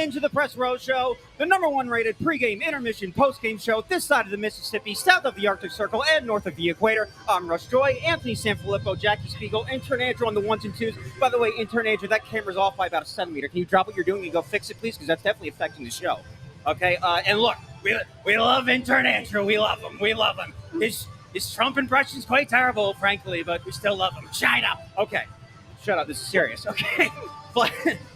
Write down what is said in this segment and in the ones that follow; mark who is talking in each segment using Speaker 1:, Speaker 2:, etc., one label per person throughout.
Speaker 1: into the Press Row Show, the #1 rated pregame, intermission, postgame show this side of the Mississippi, south of the Arctic Circle, and north of the equator. I'm Russ Joy, Anthony SanFilippo, Jackie Spiegel, intern Andrew on the ones and twos. By the way, intern Andrew, that camera's off by about a centimeter. Can you drop what you're doing and go fix it, please? Because that's definitely affecting the show. Okay, and look, we love intern Andrew. We love him. We love him. His Trump impression's quite terrible, frankly, but we still love him. China. Okay, shut up. This is serious. Okay.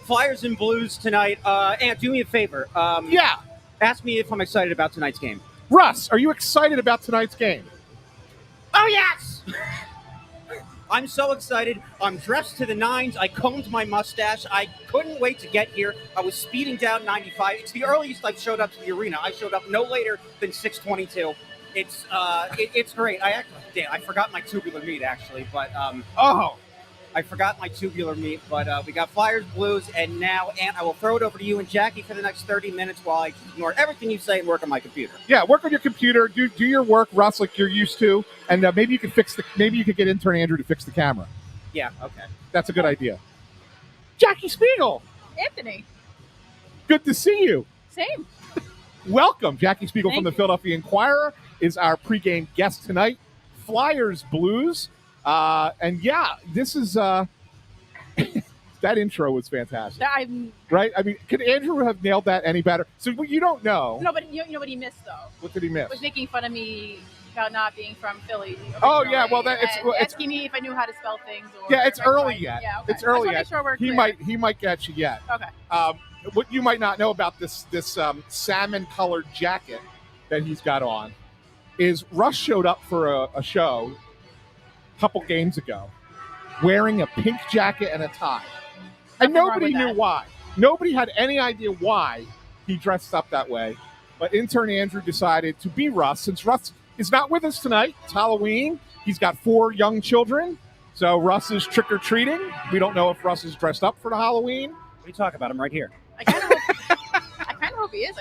Speaker 1: Flyers and Blues tonight. Ant, do me a favor.
Speaker 2: Yeah.
Speaker 1: Ask me if I'm excited about tonight's game.
Speaker 2: Russ, are you excited about tonight's game?
Speaker 1: Oh, yes! I'm so excited. I'm dressed to the nines. I combed my mustache. I couldn't wait to get here. I was speeding down 95. It's the earliest I've showed up to the arena. I showed up no later than 6:22. It's great. I forgot my tubular meat, actually, but I forgot my tubular meat, but we got Flyers, Blues, and now, Ant, I will throw it over to you and Jackie for the next 30 minutes while I ignore everything you say and work on my computer.
Speaker 2: Yeah, work on your computer, do your work, Russ, like you're used to, and maybe you could get intern Andrew to fix the camera.
Speaker 1: Yeah, okay.
Speaker 2: That's a good idea. Jackie Spiegel.
Speaker 3: Anthony.
Speaker 2: Good to see you.
Speaker 3: Same.
Speaker 2: Welcome. Jackie Spiegel
Speaker 3: Thank
Speaker 2: from the
Speaker 3: you.
Speaker 2: Philadelphia Inquirer is our pregame guest tonight. Flyers, Blues. And yeah, this is that intro was fantastic. Right? I mean, could Andrew have nailed that any better? So you don't know.
Speaker 3: No, but you know what he missed though.
Speaker 2: What did he miss?
Speaker 3: Was making fun of me about not being from Philly.
Speaker 2: Oh yeah, well it's
Speaker 3: asking me if I knew how to spell things.
Speaker 2: Yeah, it's early yet.
Speaker 3: Yeah, okay.
Speaker 2: It's early
Speaker 3: I
Speaker 2: yet.
Speaker 3: just wanna make sure we're clear.
Speaker 2: He might get you yet.
Speaker 3: Okay.
Speaker 2: What you might not know about this salmon colored jacket that he's got on is Russ showed up for a show couple games ago wearing a pink jacket and a tie. And nobody knew why. Nobody had any idea why he dressed up that way. But intern Andrew decided to be Russ. Since Russ is not with us tonight, it's Halloween. He's got 4 young children. So Russ is trick-or-treating. We don't know if Russ is dressed up for the Halloween.
Speaker 1: We talk about him right here.
Speaker 3: I kind of hope he is.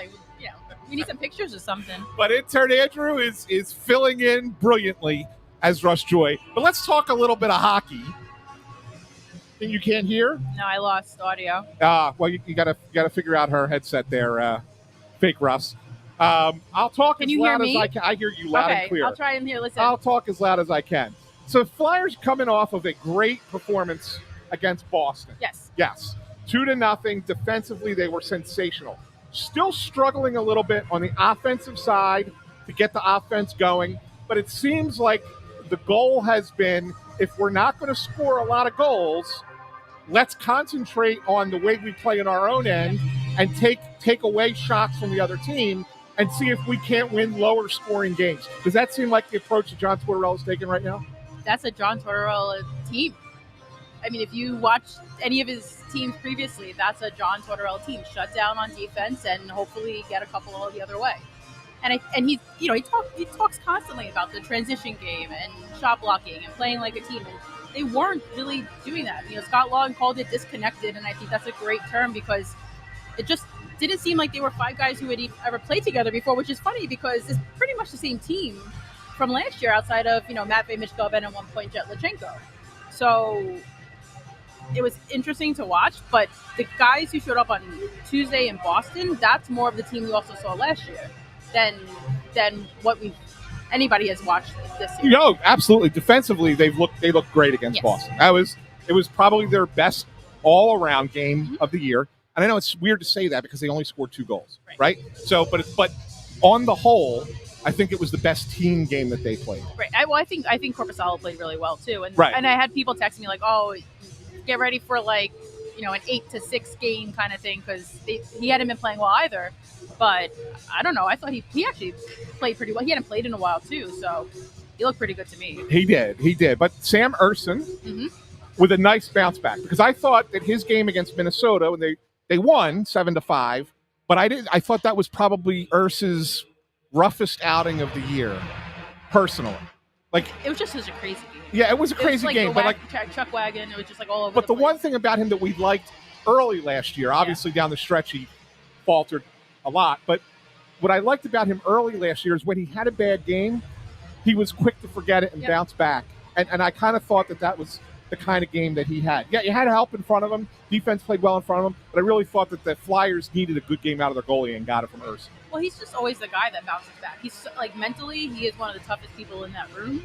Speaker 3: We need some pictures or something.
Speaker 2: But intern Andrew is filling in brilliantly as Russ Joy. But let's talk a little bit of hockey. You can't hear?
Speaker 3: No, I lost audio.
Speaker 2: Well, you gotta figure out her headset there, fake Russ. I'll talk
Speaker 3: can
Speaker 2: as
Speaker 3: you
Speaker 2: loud
Speaker 3: hear me?
Speaker 2: as I can. I hear you loud and clear.
Speaker 3: I'll try and listen.
Speaker 2: I'll talk as loud as I can. So Flyers coming off of a great performance against Boston.
Speaker 3: Yes.
Speaker 2: 2-0. Defensively, they were sensational. Still struggling a little bit on the offensive side to get the offense going, but it seems like the goal has been, if we're not going to score a lot of goals, let's concentrate on the way we play in our own end and take away shots from the other team and see if we can't win lower scoring games. Does that seem like the approach that John Tortorella is taking right now?
Speaker 3: That's a John Tortorella team. I mean, if you watch any of his teams previously, that's a John Tortorella team. Shut down on defense and hopefully get a couple all the other way. And he talks constantly about the transition game and shot blocking and playing like a team. And they weren't really doing that. Scott Long called it disconnected, and I think that's a great term because it just didn't seem like they were 5 guys who had ever played together before, which is funny because it's pretty much the same team from last year outside of, Matvei Michkov and at one point Jet Lachenko. So it was interesting to watch, but the guys who showed up on Tuesday in Boston, that's more of the team we also saw last year than what anybody has watched this year.
Speaker 2: Absolutely. Defensively, they look great against Boston. It was probably their best all-around game of the year. And I know it's weird to say that because they only scored 2 goals, right? So, but on the whole, I think it was the best team game that they played.
Speaker 3: Right. I think Korpisalo played really well too. And
Speaker 2: right.
Speaker 3: And I had people text me like, "Oh, get ready for an 8-6 game kind of thing," because he hadn't been playing well either. But I don't know. I thought he actually played pretty well. He hadn't played in a while too, so he looked pretty good to me.
Speaker 2: He did. But Sam Ersson with a nice bounce back, because I thought that his game against Minnesota, when they won 7-5, but I thought that was probably Ursa's roughest outing of the year, personally. Like,
Speaker 3: it was just such a crazy game.
Speaker 2: Yeah, it was a crazy game, but
Speaker 3: Chuck Wagon, it was just like all over.
Speaker 2: But
Speaker 3: the
Speaker 2: one thing about him that we liked early last year, obviously down the stretch he faltered a lot, but what I liked about him early last year is when he had a bad game, he was quick to forget it and bounce back. And I kind of thought that was the kind of game that he had. Yeah, you had help in front of him. Defense played well in front of him. But I really thought that the Flyers needed a good game out of their goalie and got it from Ursa.
Speaker 3: Well, he's just always the guy that bounces back. He's like mentally, he is one of the toughest people in that room.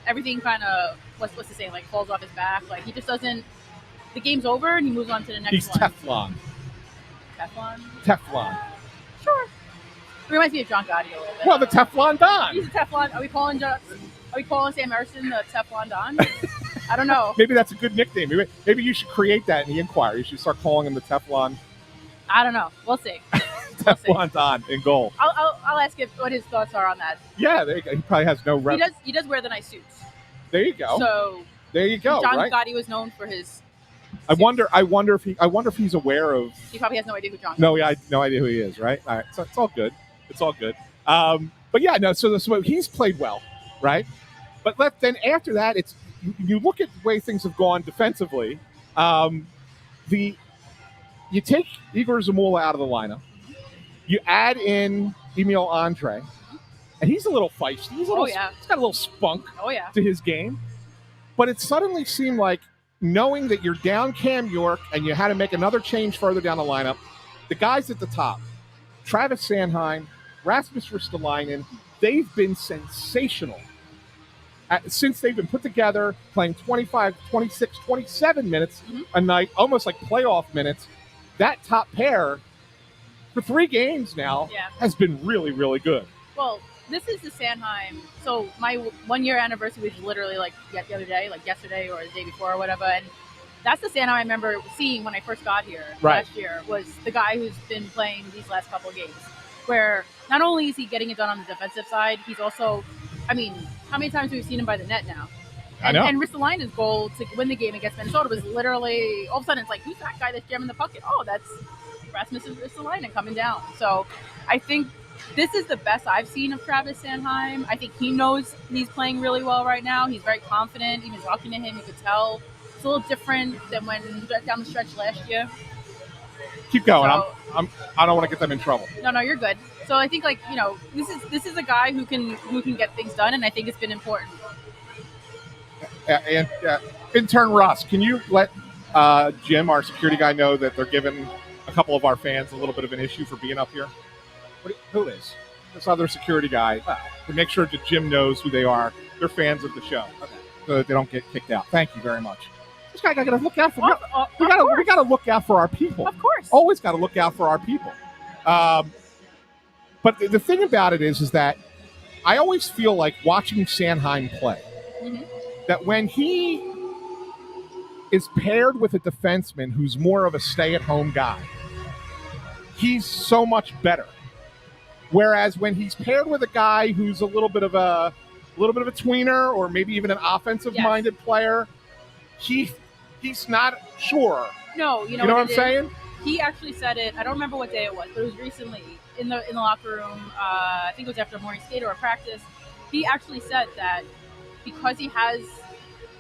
Speaker 3: Everything kind of what's the saying, like falls off his back. Like he just doesn't. The game's over and he moves on to the next
Speaker 2: He's
Speaker 3: one.
Speaker 2: Teflon. Teflon.
Speaker 3: Sure. It reminds me of John Gotti a little bit.
Speaker 2: Well, the Teflon Don.
Speaker 3: He's a Teflon. Are we calling Sam Emerson the Teflon Don? I don't know.
Speaker 2: Maybe that's a good nickname. Maybe you should create that in the Inquirer. You should start calling him the Teflon.
Speaker 3: I don't know. We'll see.
Speaker 2: Teflon Don in goal.
Speaker 3: I'll ask him what his thoughts are on that.
Speaker 2: Yeah, there you go. He probably has no rep.
Speaker 3: He does wear the nice suits.
Speaker 2: There you go.
Speaker 3: So
Speaker 2: there you go.
Speaker 3: John
Speaker 2: right?
Speaker 3: Gotti was known for his suits.
Speaker 2: I wonder if he's aware of.
Speaker 3: He probably has no idea who John.
Speaker 2: No, yeah, I have no idea who he is. Right. All right. So it's all good. It's all good. But yeah, no. So he's played well, right? But then after that, it's you look at the way things have gone defensively. You take Igor Zamula out of the lineup. You add in Emil Andre, and he's a little feisty. He's got a little spunk to his game. But it suddenly seemed like, knowing that you're down Cam York and you had to make another change further down the lineup, the guys at the top, Travis Sanheim, Rasmus Ristolainen, they've been sensational. Since they've been put together, playing 25, 26, 27 minutes a night, almost like playoff minutes, that top pair for 3 games now has been really, really good.
Speaker 3: Well, this is the Sanheim. So my 1-year anniversary was literally like the other day, like yesterday or the day before or whatever. And that's the Sanheim I remember seeing when I first got here last year, was the guy who's been playing these last couple of games, where not only is he getting it done on the defensive side, he's also, I mean, how many times have we seen him by the net now?
Speaker 2: I know.
Speaker 3: And Ristolainen's goal to win the game against Minnesota was literally, all of a sudden it's like, who's that guy that's jamming the puck? Oh, that's Rasmus Ristolainen coming down. So I think this is the best I've seen of Travis Sanheim. I think he knows he's playing really well right now. He's very confident. Even talking to him, you could tell it's a little different than when he got down the stretch last year.
Speaker 2: Keep going.
Speaker 3: So,
Speaker 2: I don't want to get them in trouble.
Speaker 3: No, you're good. So I think, like, you know, this is a guy who can get things done, and I think it's been important.
Speaker 2: And intern Russ, can you let Jim, our security guy, know that they're giving a couple of our fans a little bit of an issue for being up here? Who is? This other security guy. To make sure that Jim knows who they are. They're fans of the show, so that they don't get kicked out. Thank you very much. This guy got to look out for. We got to look out for our people.
Speaker 3: Of course.
Speaker 2: Always got to look out for our people. But the thing about it is that I always feel like watching Sanheim play, that when he is paired with a defenseman who's more of a stay-at-home guy, he's so much better. Whereas when he's paired with a guy who's a little bit of a tweener, or maybe even an offensive-minded player, he's not sure.
Speaker 3: No, you know
Speaker 2: what I'm saying?
Speaker 3: He actually said it. I don't remember what day it was, but it was recently in the locker room. I think it was after a morning skate or a practice. He actually said that because he has,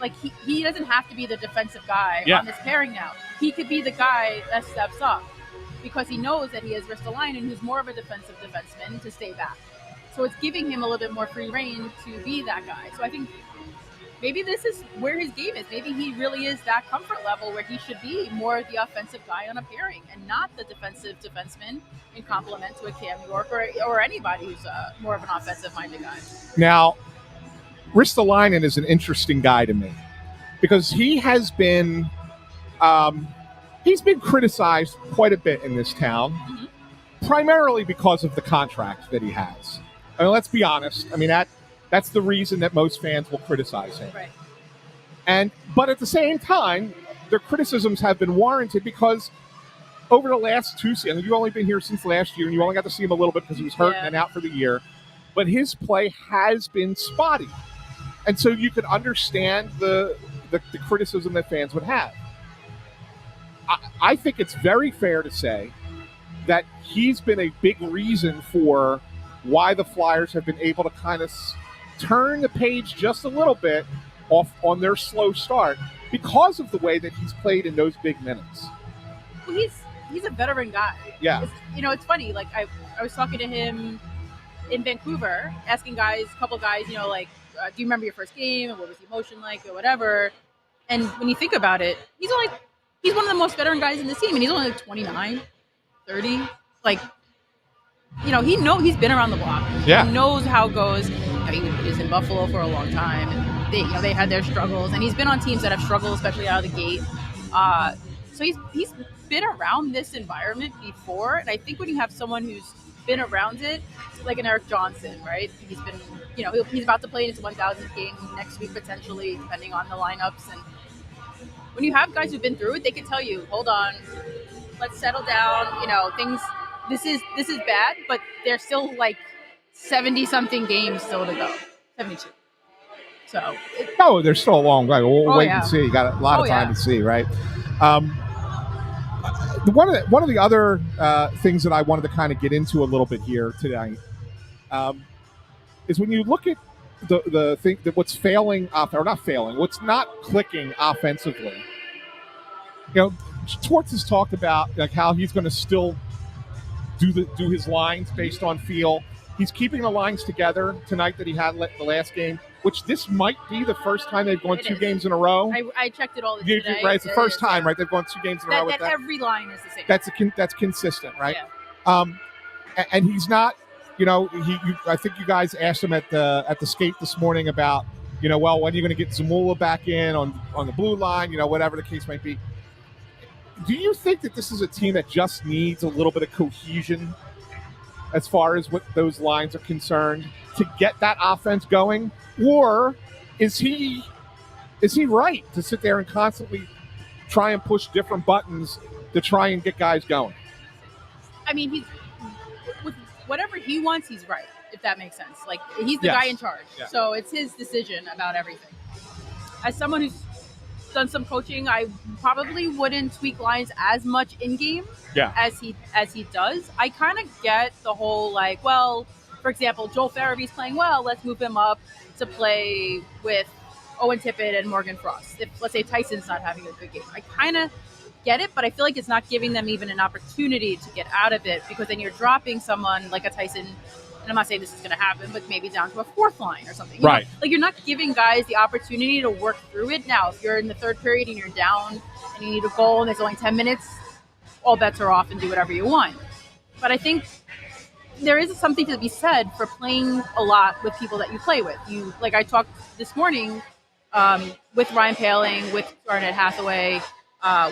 Speaker 3: like, he doesn't have to be the defensive guy on this pairing now. He could be the guy that steps up, because he knows that he has Ristolainen, who's more of a defensive defenseman, to stay back. So it's giving him a little bit more free reign to be that guy. So I think maybe this is where his game is. Maybe he really is that comfort level where he should be more the offensive guy on a pairing and not the defensive defenseman in complement to a Cam York or anybody who's more of an offensive-minded guy.
Speaker 2: Now, Ristolainen is an interesting guy to me because he has been he's been criticized quite a bit in this town, primarily because of the contract that he has. I mean, let's be honest. I mean, that's the reason that most fans will criticize him.
Speaker 3: Right.
Speaker 2: But at the same time, their criticisms have been warranted because over the last 2 seasons, you've only been here since last year, and you only got to see him a little bit because he was hurt and out for the year. But his play has been spotty. And so you could understand the criticism that fans would have. I think it's very fair to say that he's been a big reason for why the Flyers have been able to kind of turn the page just a little bit off on their slow start because of the way that he's played in those big minutes.
Speaker 3: Well, he's a veteran guy.
Speaker 2: Yeah.
Speaker 3: It's funny. Like, I was talking to him in Vancouver, asking a couple guys, like, do you remember your first game and what was the emotion like or whatever? And when you think about it, he's one of the most veteran guys in the team, and he's only like 29, 30. Like, he's been around the block.
Speaker 2: Yeah.
Speaker 3: He knows how it goes. He was in Buffalo for a long time, and they had their struggles, and he's been on teams that have struggled, especially out of the gate. So he's been around this environment before, and I think when you have someone who's been around it, like an Eric Johnson, right? He's been, he's about to play in his 1,000th game next week potentially, depending on the lineups. And when you have guys who've been through it, they can tell you, hold on, let's settle down. Things. This is bad, but there's still like 70-something games still to go. 72. So
Speaker 2: there's still a long way. We'll wait and see. You got a lot of time to see, right? One of the other things that I wanted to kind of get into a little bit here today is when you look at the thing that what's failing or not failing, what's not clicking offensively. Torts has talked about like how he's going to still do his lines based on feel. He's keeping the lines together tonight that he had the last game, which this might be the first time they've gone two games in a row.
Speaker 3: I checked it all today.
Speaker 2: Right, it's the first time, right? They've gone 2 games in a row with that.
Speaker 3: Every line is the same.
Speaker 2: That's consistent, right?
Speaker 3: Yeah.
Speaker 2: And he's not. I think you guys asked him at the skate this morning about, when are you going to get Zamula back in on the blue line? Whatever the case might be. Do you think that this is a team that just needs a little bit of cohesion as far as what those lines are concerned to get that offense going? Or is he right to sit there and constantly try and push different buttons to try and get guys going?
Speaker 3: I mean, he's with whatever he wants, he's right, if that makes sense. Like, he's the guy in charge. Yeah. So it's his decision about everything. As someone who's done some coaching, I probably wouldn't tweak lines as much in game as he does. I kind of get the whole for example, Joel Farabee's playing well, let's move him up to play with Owen Tippett and Morgan Frost. If, let's say, Tyson's not having a good game, I kind of get it, but I feel like it's not giving them even an opportunity to get out of it, because then you're dropping someone like a Tyson. And I'm not saying this is going to happen, but maybe down to a fourth line or something.
Speaker 2: Right.
Speaker 3: You're not giving guys the opportunity to work through it. Now, if you're in the third period and you're down and you need a goal and there's only 10 minutes, all bets are off and do whatever you want. But I think there is something to be said for playing a lot with people that you play with. I talked this morning with Ryan Poehling, with Garnet Hathaway,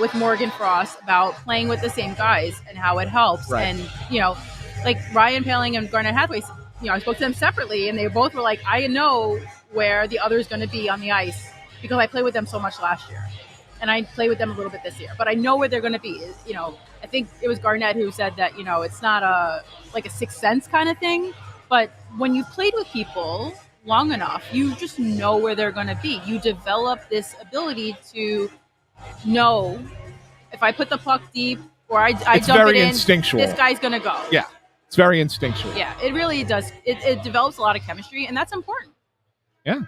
Speaker 3: with Morgan Frost about playing with the same guys and how it helps.
Speaker 2: Right.
Speaker 3: And, like Ryan Poehling and Garnet Hathaway, I spoke to them separately, and they both were like, I know where the other is going to be on the ice because I played with them so much last year. And I play with them a little bit this year. But I know where they're going to be. I think it was Garnett who said that, it's not a sixth sense kind of thing. But when you've played with people long enough, you just know where they're going to be. You develop this ability to know if I put the puck deep or I dump it in,
Speaker 2: instinctual.
Speaker 3: This guy's going to go.
Speaker 2: Yeah. It's very instinctual.
Speaker 3: Yeah, it really does. It develops a lot of chemistry, and that's important.
Speaker 2: Yeah.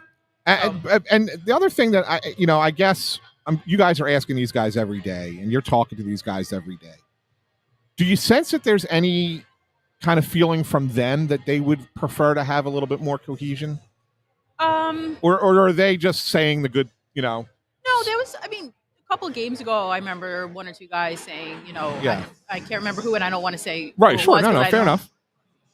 Speaker 2: And the other thing that I guess you guys are asking these guys every day, and you're talking to these guys every day. Do you sense that there's any kind of feeling from them that they would prefer to have a little bit more cohesion? Or are they just saying the good, No,
Speaker 3: there was, a couple of games ago, I remember one or two guys saying, I can't remember who, and I don't want to say
Speaker 2: right. Sure, no, fair enough.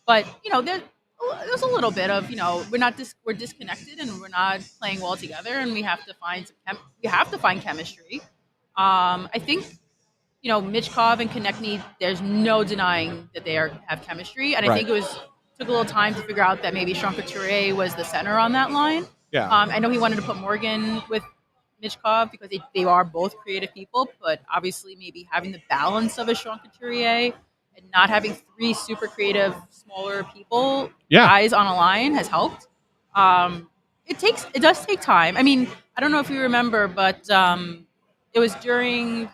Speaker 3: But there's a little bit of we're disconnected and we're not playing well together, and we have to find chemistry. I think Michkov and Konechny, there's no denying that they have chemistry, and I think took a little time to figure out that maybe Sean Couturier was the center on that line.
Speaker 2: Yeah.
Speaker 3: I know he wanted to put Morgan with Michkov because they are both creative people, but obviously maybe having the balance of a Sean Couturier and not having 3 super creative, smaller people, guys on a line has helped. It does take time. I don't know if you remember, but it was during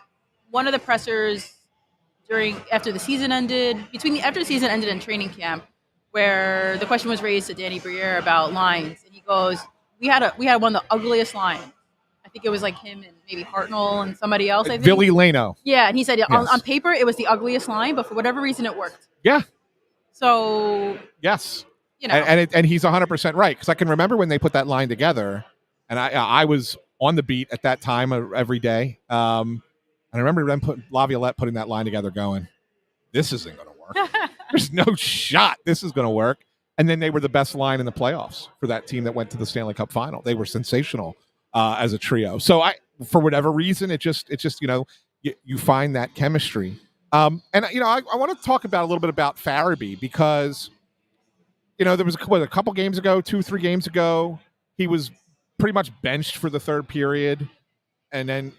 Speaker 3: one of the pressers after the season ended and training camp, where the question was raised to Danny Briere about lines, and he goes, "We had one of the ugliest lines." I think it was like him and maybe Hartnell and somebody else. I think
Speaker 2: Billy Lano.
Speaker 3: Yeah, and he said on paper it was the ugliest line, but for whatever reason it worked.
Speaker 2: Yeah.
Speaker 3: So
Speaker 2: yes, and he's 100% right, because I can remember when they put that line together, and I was on the beat at that time every day. And I remember them Laviolette putting that line together going, this isn't going to work. There's no shot this is going to work. And then they were the best line in the playoffs for that team that went to the Stanley Cup final. They were sensational as a trio. So for whatever reason, it just you find that chemistry. And I want to talk about a little bit about Farabee because there was a couple games ago, 2-3 games ago, he was pretty much benched for the third period. And then,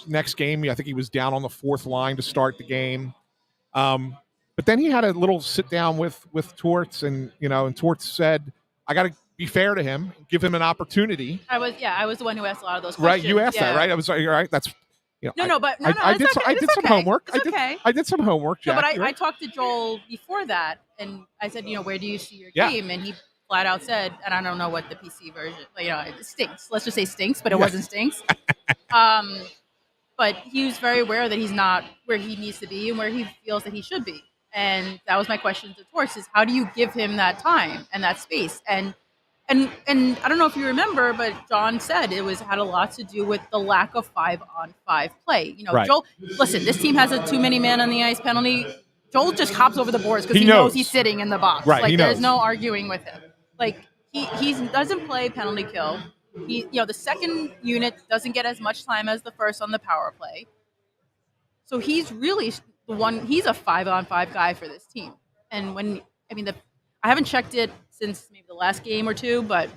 Speaker 2: next game, I think he was down on the fourth line to start the game. But then he had a little sit down with Torts, and Torts said, "I got to be fair to him, give him an opportunity."
Speaker 3: I was the one who asked a lot of those questions.
Speaker 2: Right, you asked that, right? I was like, "All right, that's." I did some homework. I did some homework, Jack.
Speaker 3: No, but I talked to Joel before that, and I said, where do you see your game? And he flat out said, and I don't know what the PC version, it stinks. Let's just say stinks, but it wasn't stinks. But he was very aware that he's not where he needs to be and where he feels that he should be. And that was my question to Torts is how do you give him that time and that space? And I don't know if you remember, but John said it had a lot to do with the lack of 5-on-5 play.
Speaker 2: Right.
Speaker 3: Joel, listen, this team has a too many man on the ice penalty. Joel just hops over the boards because he knows he's sitting in the box.
Speaker 2: Right,
Speaker 3: there's no arguing with him. He doesn't play penalty kill. The second unit doesn't get as much time as the first on the power play. So he's really he's a 5-on-5 guy for this team. And I haven't checked it since maybe the last game or two, but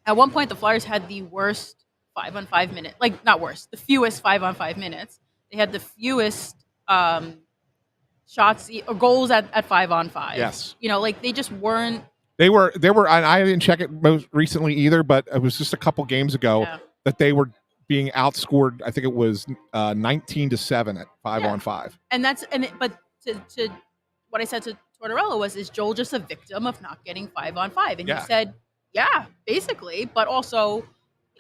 Speaker 3: at one point the Flyers had the worst 5-on-5 minute, not worst, the fewest 5-on-5 minutes. They had the fewest shots or goals at 5-on-5.
Speaker 2: Yes.
Speaker 3: They just weren't.
Speaker 2: They were, and I didn't check it most recently either, but it was just a couple games ago that they were being outscored. I think it was 19-7 at 5-on-5.
Speaker 3: But to what I said to Tortorella is Joel just a victim of not getting 5-on-5? And he said, basically, but also,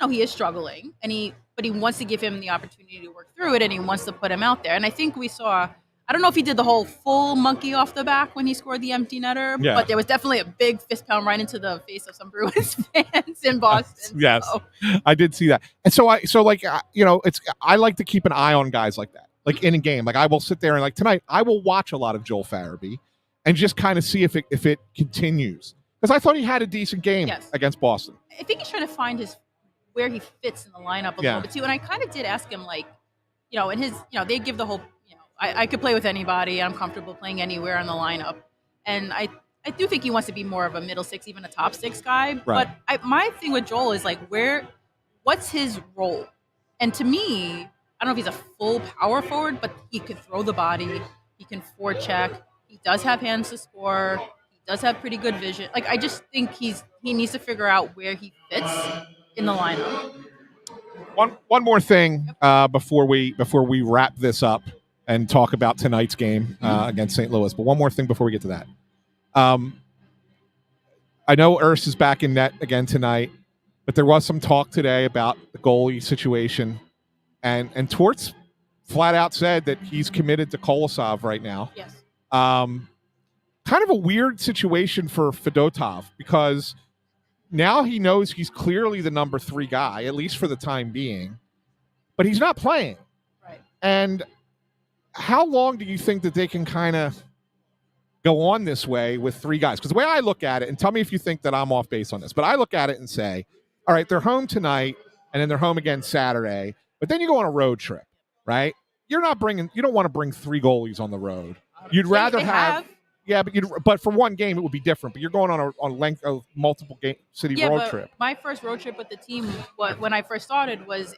Speaker 3: he is struggling, but he wants to give him the opportunity to work through it, and he wants to put him out there. And I think we saw. I don't know if he did the whole full monkey off the back when he scored the empty netter, but there was definitely a big fist pound right into the face of some Bruins fans in Boston.
Speaker 2: Yes, so. I did see that. And I like to keep an eye on guys like that, in a game. I will sit there and tonight, I will watch a lot of Joel Farabee and just kind of see if it continues. Because I thought he had a decent game against Boston.
Speaker 3: I think he's trying to find where he fits in the lineup a little bit too. And I kind of did ask him, in his, they give the whole. I could play with anybody. I'm comfortable playing anywhere in the lineup. And I do think he wants to be more of a middle six, even a top six guy.
Speaker 2: Right.
Speaker 3: But my thing with Joel is what's his role? And to me, I don't know if he's a full power forward, but he could throw the body. He can forecheck. He does have hands to score. He does have pretty good vision. I just think he needs to figure out where he fits in the lineup.
Speaker 2: One more thing before we wrap this up and talk about tonight's game against St. Louis. But one more thing before we get to that. I know Urs is back in net again tonight, but there was some talk today about the goalie situation. And Torts flat out said that he's committed to Kolosov right now.
Speaker 3: Yes.
Speaker 2: Kind of a weird situation for Fedotov because now he knows he's clearly the number 3 guy, at least for the time being, but he's not playing.
Speaker 3: Right.
Speaker 2: And how long do you think that they can kind of go on this way with 3 guys? Because the way I look at it, and tell me if you think that I'm off base on this, but I look at it and say, all right, they're home tonight, and then they're home again Saturday, but then you go on a road trip, right? You don't want to bring 3 goalies on the road. You'd rather have. Yeah, but for one game it would be different. But you're going on a length of multiple city road trip.
Speaker 3: My first road trip with the team, when I first started, was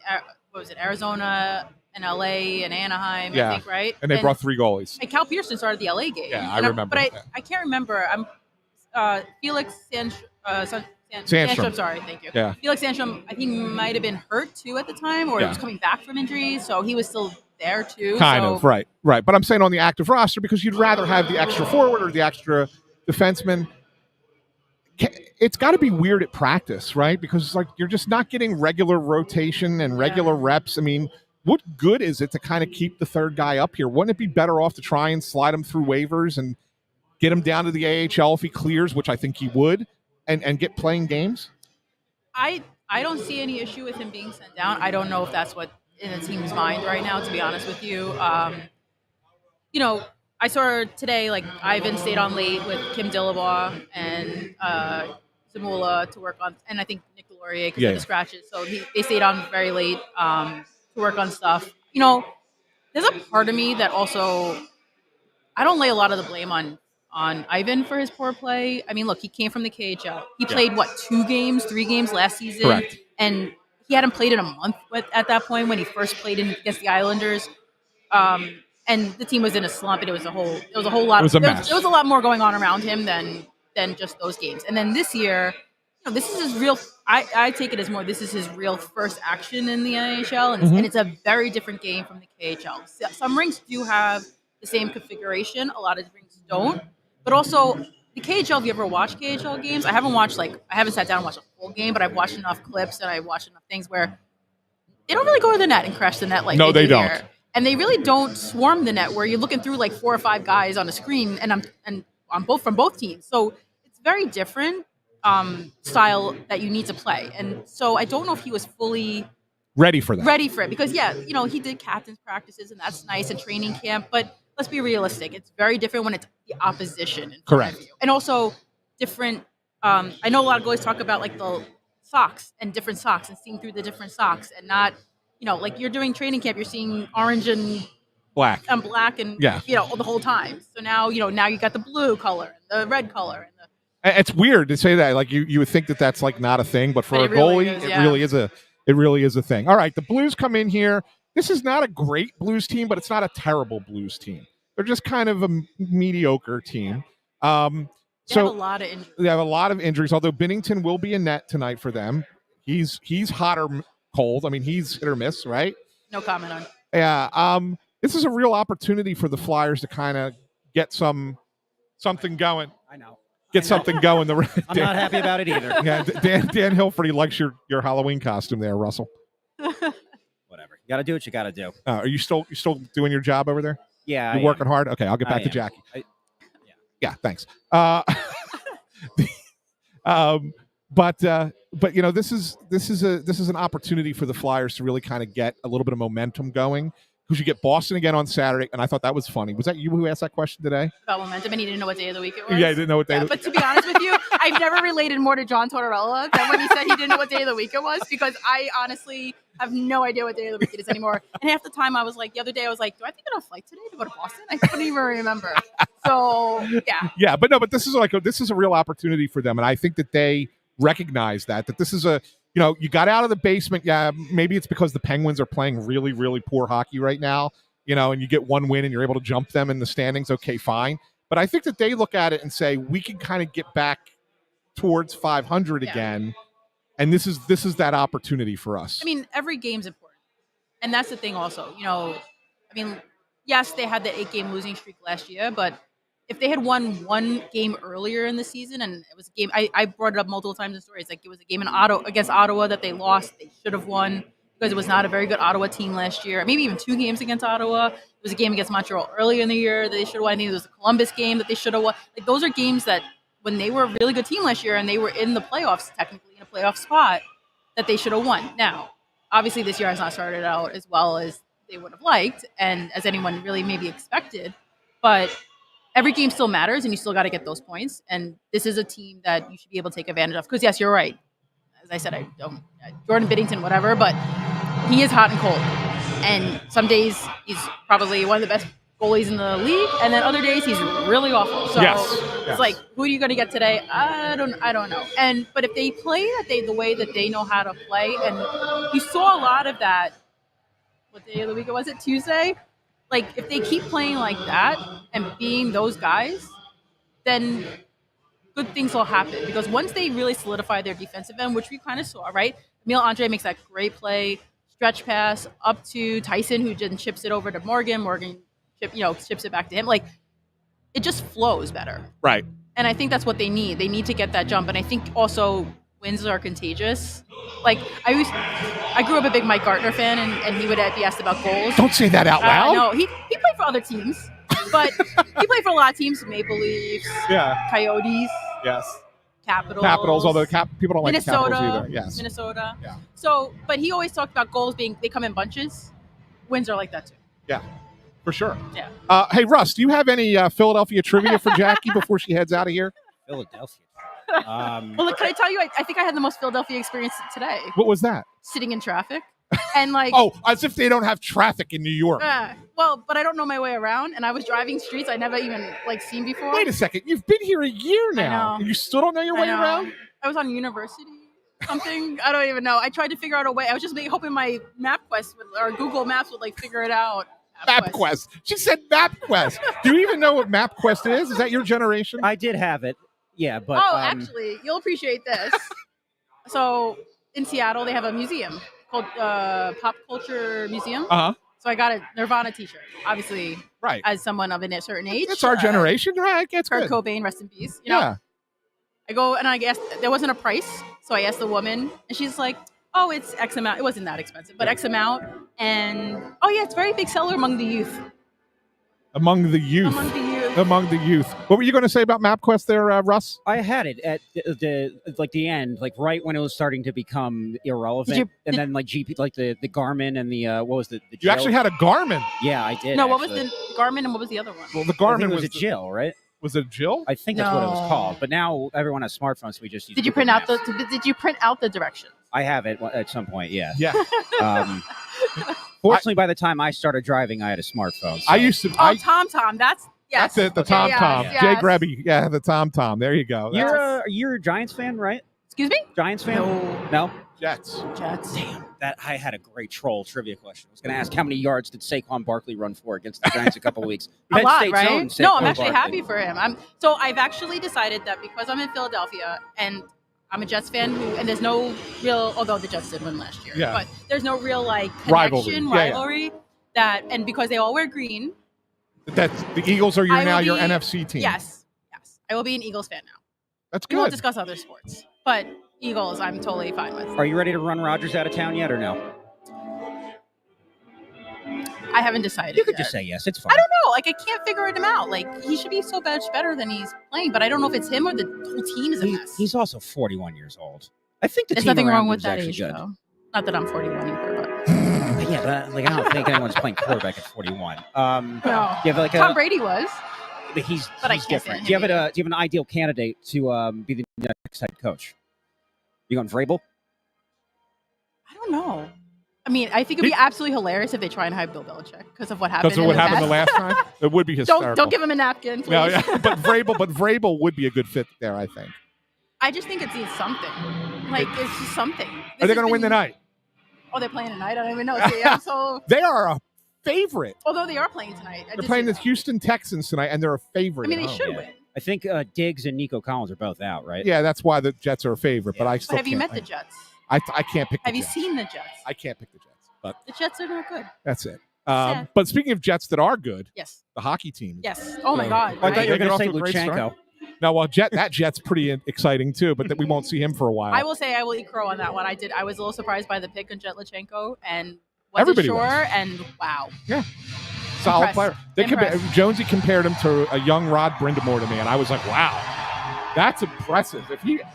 Speaker 3: Arizona and LA and Anaheim, I think, right?
Speaker 2: And they brought 3 goalies.
Speaker 3: And Cal Pearson started the LA game.
Speaker 2: Yeah, I remember.
Speaker 3: But I can't remember. Felix Sandstrom. Sorry, thank you.
Speaker 2: Yeah.
Speaker 3: Felix Sandstrom, I think, might have been hurt too at the time, or he was coming back from injury, so he was still there too.
Speaker 2: Kind of, right. But I'm saying on the active roster because you'd rather have the extra forward or the extra defenseman. It's got to be weird at practice, right? Because you're just not getting regular rotation and regular reps. I mean, what good is it to kind of keep the third guy up here? Wouldn't it be better off to try and slide him through waivers and get him down to the AHL if he clears, which I think he would, and get playing games?
Speaker 3: I I don't see any issue with him being sent down. I don't know if that's what in the team's mind right now, to be honest with you. I saw today, like, Ivan stayed on late with Kim Dillabaugh and Zamula to work on, and I think Nick Delorier because of the scratches. So they stayed on very late to work on stuff. There's a part of me that also, I don't lay a lot of the blame on Ivan for his poor play. I mean, look, he came from the KHL. He played, 3 games last season?
Speaker 2: Correct.
Speaker 3: And he hadn't played in a month at that point when he first played against the Islanders. And the team was in a slump, and it was a whole lot.
Speaker 2: It was a mess.
Speaker 3: There was a lot more going on around him than just those games. And then this year, this is his real. I take it as more. This is his real first action in the NHL, and it's a very different game from the KHL. Some rinks do have the same configuration. A lot of rinks don't. But also, the KHL. If you ever watch KHL games, I haven't sat down and watched a full game, but I've watched enough clips and I've watched enough things where they don't really go to the net and crash the net like
Speaker 2: they don't.
Speaker 3: Here. And they really don't swarm the net where you're looking through like 4 or 5 guys on a screen, and I'm both from both teams. So it's very different style that you need to play. And so I don't know if he was fully
Speaker 2: ready for it
Speaker 3: because he did captain's practices and that's nice at training camp, but let's be realistic. It's very different when it's the opposition in front of you. And also different. I know a lot of goalies talk about like the socks and different socks and seeing through the different socks and not. Like you're doing training camp, you're seeing orange and
Speaker 2: black
Speaker 3: and the whole time. So now you got the blue color and the red color.
Speaker 2: It's weird to say that. Like you would think that that's like not a thing, but for a goalie, it really is a thing. All right, the Blues come in here. This is not a great Blues team, but it's not a terrible Blues team. They're just kind of a mediocre team.
Speaker 3: They have a lot of injuries.
Speaker 2: They have a lot of injuries, although Binnington will be in net tonight for them. He's hot or cold. I mean, he's hit or miss, right?
Speaker 3: No comment on.
Speaker 2: Yeah. This is a real opportunity for the Flyers to kind of get something going.
Speaker 1: I know.
Speaker 2: Get something going.
Speaker 1: I'm not happy about it either.
Speaker 2: Yeah, Dan Hilford, he likes your Halloween costume there, Russell.
Speaker 1: Whatever. You got to do what you got to do.
Speaker 2: Are you still doing your job over there?
Speaker 1: Yeah.
Speaker 2: You're working hard? Okay, I'll get back to Jackie. Yeah, thanks. But this is an opportunity for the Flyers to really kind of get a little bit of momentum going, because you get Boston again on Saturday, and I thought that was funny. Was that you who asked that question today?
Speaker 3: About momentum, and he didn't know what day of the week it was?
Speaker 2: Yeah, he didn't know what day.
Speaker 3: But to be honest with you, I've never related more to John Tortorella than when he said he didn't know what day of the week it was, because I honestly have no idea what day of the week it is anymore. And half the time I was like, the other day I was like, do I have to get on a flight today to go to Boston? I couldn't even remember. So yeah.
Speaker 2: Yeah, but this is a real opportunity for them, and I think that they recognize that this is you got out of the basement. Yeah, maybe it's because the Penguins are playing really, really poor hockey right now, and you get one win and you're able to jump them in the standings. Okay, fine. But I think that they look at it and say, we can kind of get back towards 500 again. And this is that opportunity for us.
Speaker 3: I mean, every game's important. And that's the thing also, yes, they had the 8-game losing streak last year, but if they had won one game earlier in the season, and it was a game, I brought it up multiple times in stories, like it was a game against Ottawa that they lost, they should have won, because it was not a very good Ottawa team last year. Maybe even 2 games against Ottawa. It was a game against Montreal earlier in the year that they should have won. I think it was a Columbus game that they should have won. Like, those are games that when they were a really good team last year and they were in the playoffs, technically in a playoff spot, that they should have won. Now, obviously this year has not started out as well as they would have liked and as anyone really maybe expected, but every game still matters, and you still got to get those points. And this is a team that you should be able to take advantage of. Because, yes, you're right. As I said, I don't Jordan Binnington, whatever, but he is hot and cold. And some days he's probably one of the best goalies in the league, and then other days he's really awful. So it's like, who are you going to get today? I don't know. But if they play the way that they know how to play, and you saw a lot of that. What day of the week was it? Tuesday. Like, if they keep playing like that and being those guys, then good things will happen. Because once they really solidify their defensive end, which we kind of saw, right? Emile Andre makes that great play, stretch pass up to Tyson, who then chips it over to Morgan. Morgan chips it back to him. Like, it just flows better.
Speaker 2: Right.
Speaker 3: And I think that's what they need. They need to get that jump. And I think also wins are contagious. Like, I grew up a big Mike Gartner fan, and he would be asked about goals.
Speaker 2: Don't say that out loud.
Speaker 3: No, he played for other teams, but he played for a lot of teams: Maple Leafs,
Speaker 2: yeah,
Speaker 3: Coyotes,
Speaker 2: yes,
Speaker 3: Capitals,
Speaker 2: although people don't like the
Speaker 3: Minnesota,
Speaker 2: Capitals either. Yes.
Speaker 3: Minnesota.
Speaker 2: Yeah.
Speaker 3: So, but he always talked about goals they come in bunches. Wins are like that too.
Speaker 2: Yeah, for sure.
Speaker 3: Yeah.
Speaker 2: Hey, Russ, do you have any Philadelphia trivia for Jackie before she heads out of here?
Speaker 1: Philadelphia.
Speaker 3: Well, can I tell you? I think I had the most Philadelphia experience today.
Speaker 2: What was that?
Speaker 3: Sitting in traffic, and like.
Speaker 2: Oh, as if they don't have traffic in New York.
Speaker 3: Well, but I don't know my way around, and I was driving streets I never even seen before.
Speaker 2: Wait a second, you've been here a year now.
Speaker 3: I know.
Speaker 2: You still don't know your way around?
Speaker 3: I was on university. Something I don't even know. I tried to figure out a way. I was just hoping my MapQuest or Google Maps would figure it out.
Speaker 2: MapQuest. She said MapQuest. Do you even know what MapQuest is? Is that your generation?
Speaker 1: I did have it. Yeah, but
Speaker 3: actually, you'll appreciate this. So in Seattle, they have a museum called Pop Culture Museum. So I got a Nirvana T-shirt. Obviously,
Speaker 2: right.
Speaker 3: As someone of a certain age,
Speaker 2: it's our generation, right? It's
Speaker 3: Kurt
Speaker 2: good.
Speaker 3: Cobain, rest in peace. You know? I go and I guess there wasn't a price, so I asked the woman, and she's like, "Oh, it's X amount." It wasn't that expensive, but X amount. And oh yeah, it's a very big seller among the youth.
Speaker 2: Among the youth. What were you going to say about MapQuest there, Russ?
Speaker 1: I had it at the end, like right when it was starting to become irrelevant, and then like GP, like the Garmin and the what was the
Speaker 2: You
Speaker 1: Jill?
Speaker 2: actually had a Garmin.
Speaker 1: Yeah, I did.
Speaker 3: No, what was the Garmin and what was the other one?
Speaker 2: Well, the Garmin
Speaker 1: was a Jill, right?
Speaker 2: Was it Jill?
Speaker 1: I think that's what it was called. But now everyone has smartphones, so we just use.
Speaker 3: Did you print out the directions?
Speaker 1: I have it at some point. Yeah.
Speaker 2: Yeah.
Speaker 1: Fortunately, by the time I started driving, I had a smartphone. So.
Speaker 2: I used to.
Speaker 3: TomTom. That's
Speaker 2: it. The TomTom.
Speaker 3: Yes.
Speaker 2: Jay Grebby. Yeah, the TomTom. There you go.
Speaker 1: You're a Giants fan, right?
Speaker 3: Excuse me?
Speaker 1: Giants fan? No.
Speaker 2: Jets.
Speaker 1: Damn. That I had a great troll trivia question. I was going to ask how many yards did Saquon Barkley run for against the Giants a couple weeks?
Speaker 3: A lot, right? No, I'm
Speaker 1: Saquon
Speaker 3: actually
Speaker 1: Barkley.
Speaker 3: happy for him. I've actually decided that because I'm in Philadelphia and I'm a Jets fan and there's no real, although the Jets did win last year, but there's no real like connection, rivalry that, and because they all wear green.
Speaker 2: That the Eagles are your NFC team.
Speaker 3: Yes. I will be an Eagles fan now.
Speaker 2: That's good.
Speaker 3: We won't discuss other sports, but Eagles I'm totally fine with.
Speaker 1: Are you ready to run Rodgers out of town yet or no?
Speaker 3: I haven't decided.
Speaker 1: You could
Speaker 3: yet.
Speaker 1: just say yes. It's fine.
Speaker 3: I don't know. Like I can't figure him out. Like he should be so much better than he's playing, but I don't know if it's him or the whole team is a mess.
Speaker 1: He's also 41 years old. I think
Speaker 3: there's
Speaker 1: team
Speaker 3: nothing wrong
Speaker 1: him
Speaker 3: with
Speaker 1: is
Speaker 3: that
Speaker 1: actually
Speaker 3: age,
Speaker 1: good.
Speaker 3: though. Not that I'm 41 either, but
Speaker 1: yeah, but I don't think anyone's playing quarterback at 41.
Speaker 3: No.
Speaker 1: You have like
Speaker 3: Tom Brady was.
Speaker 1: But he's
Speaker 3: I can't
Speaker 1: different.
Speaker 3: say
Speaker 1: Do you have an ideal candidate to be the next head coach? You going Vrabel?
Speaker 3: I don't know. I mean, I think it'd be absolutely hilarious if they try and hide Bill Belichick because of what happened.
Speaker 2: Because of what happened the last time, it would be hysterical.
Speaker 3: Don't give him a napkin, please.
Speaker 2: No, yeah. But Vrabel would be a good fit there, I think.
Speaker 3: I just think it's something. Like it's just something.
Speaker 2: Are they going to win tonight?
Speaker 3: Oh, they're playing tonight. I don't even know. See, I'm so.
Speaker 2: They are a favorite.
Speaker 3: Although they are playing tonight.
Speaker 2: They're playing the Houston Texans tonight, and they're a favorite.
Speaker 3: I mean, they should win.
Speaker 1: I think Diggs and Nico Collins are both out, right?
Speaker 2: Yeah, that's why the Jets are a favorite. But I still.
Speaker 3: But have you met the Jets?
Speaker 2: I can't pick.
Speaker 3: Have you seen the Jets?
Speaker 2: I can't pick the Jets. But
Speaker 3: the Jets are not good.
Speaker 2: That's it. But speaking of Jets that are good,
Speaker 3: yes,
Speaker 2: the hockey team.
Speaker 3: Yes. Oh my God.
Speaker 1: I thought you were going to say Luchenko.
Speaker 2: No, well, that Jet's pretty exciting too, but we won't see him for a while.
Speaker 3: I will say I will eat crow on that one. I was a little surprised by the pick on Jet Luchenko and
Speaker 2: Everybody
Speaker 3: sure.
Speaker 2: was.
Speaker 3: And wow.
Speaker 2: Yeah. Solid player. Jonesy compared him to a young Rod Brindamore to me, and I was like, wow. That's impressive.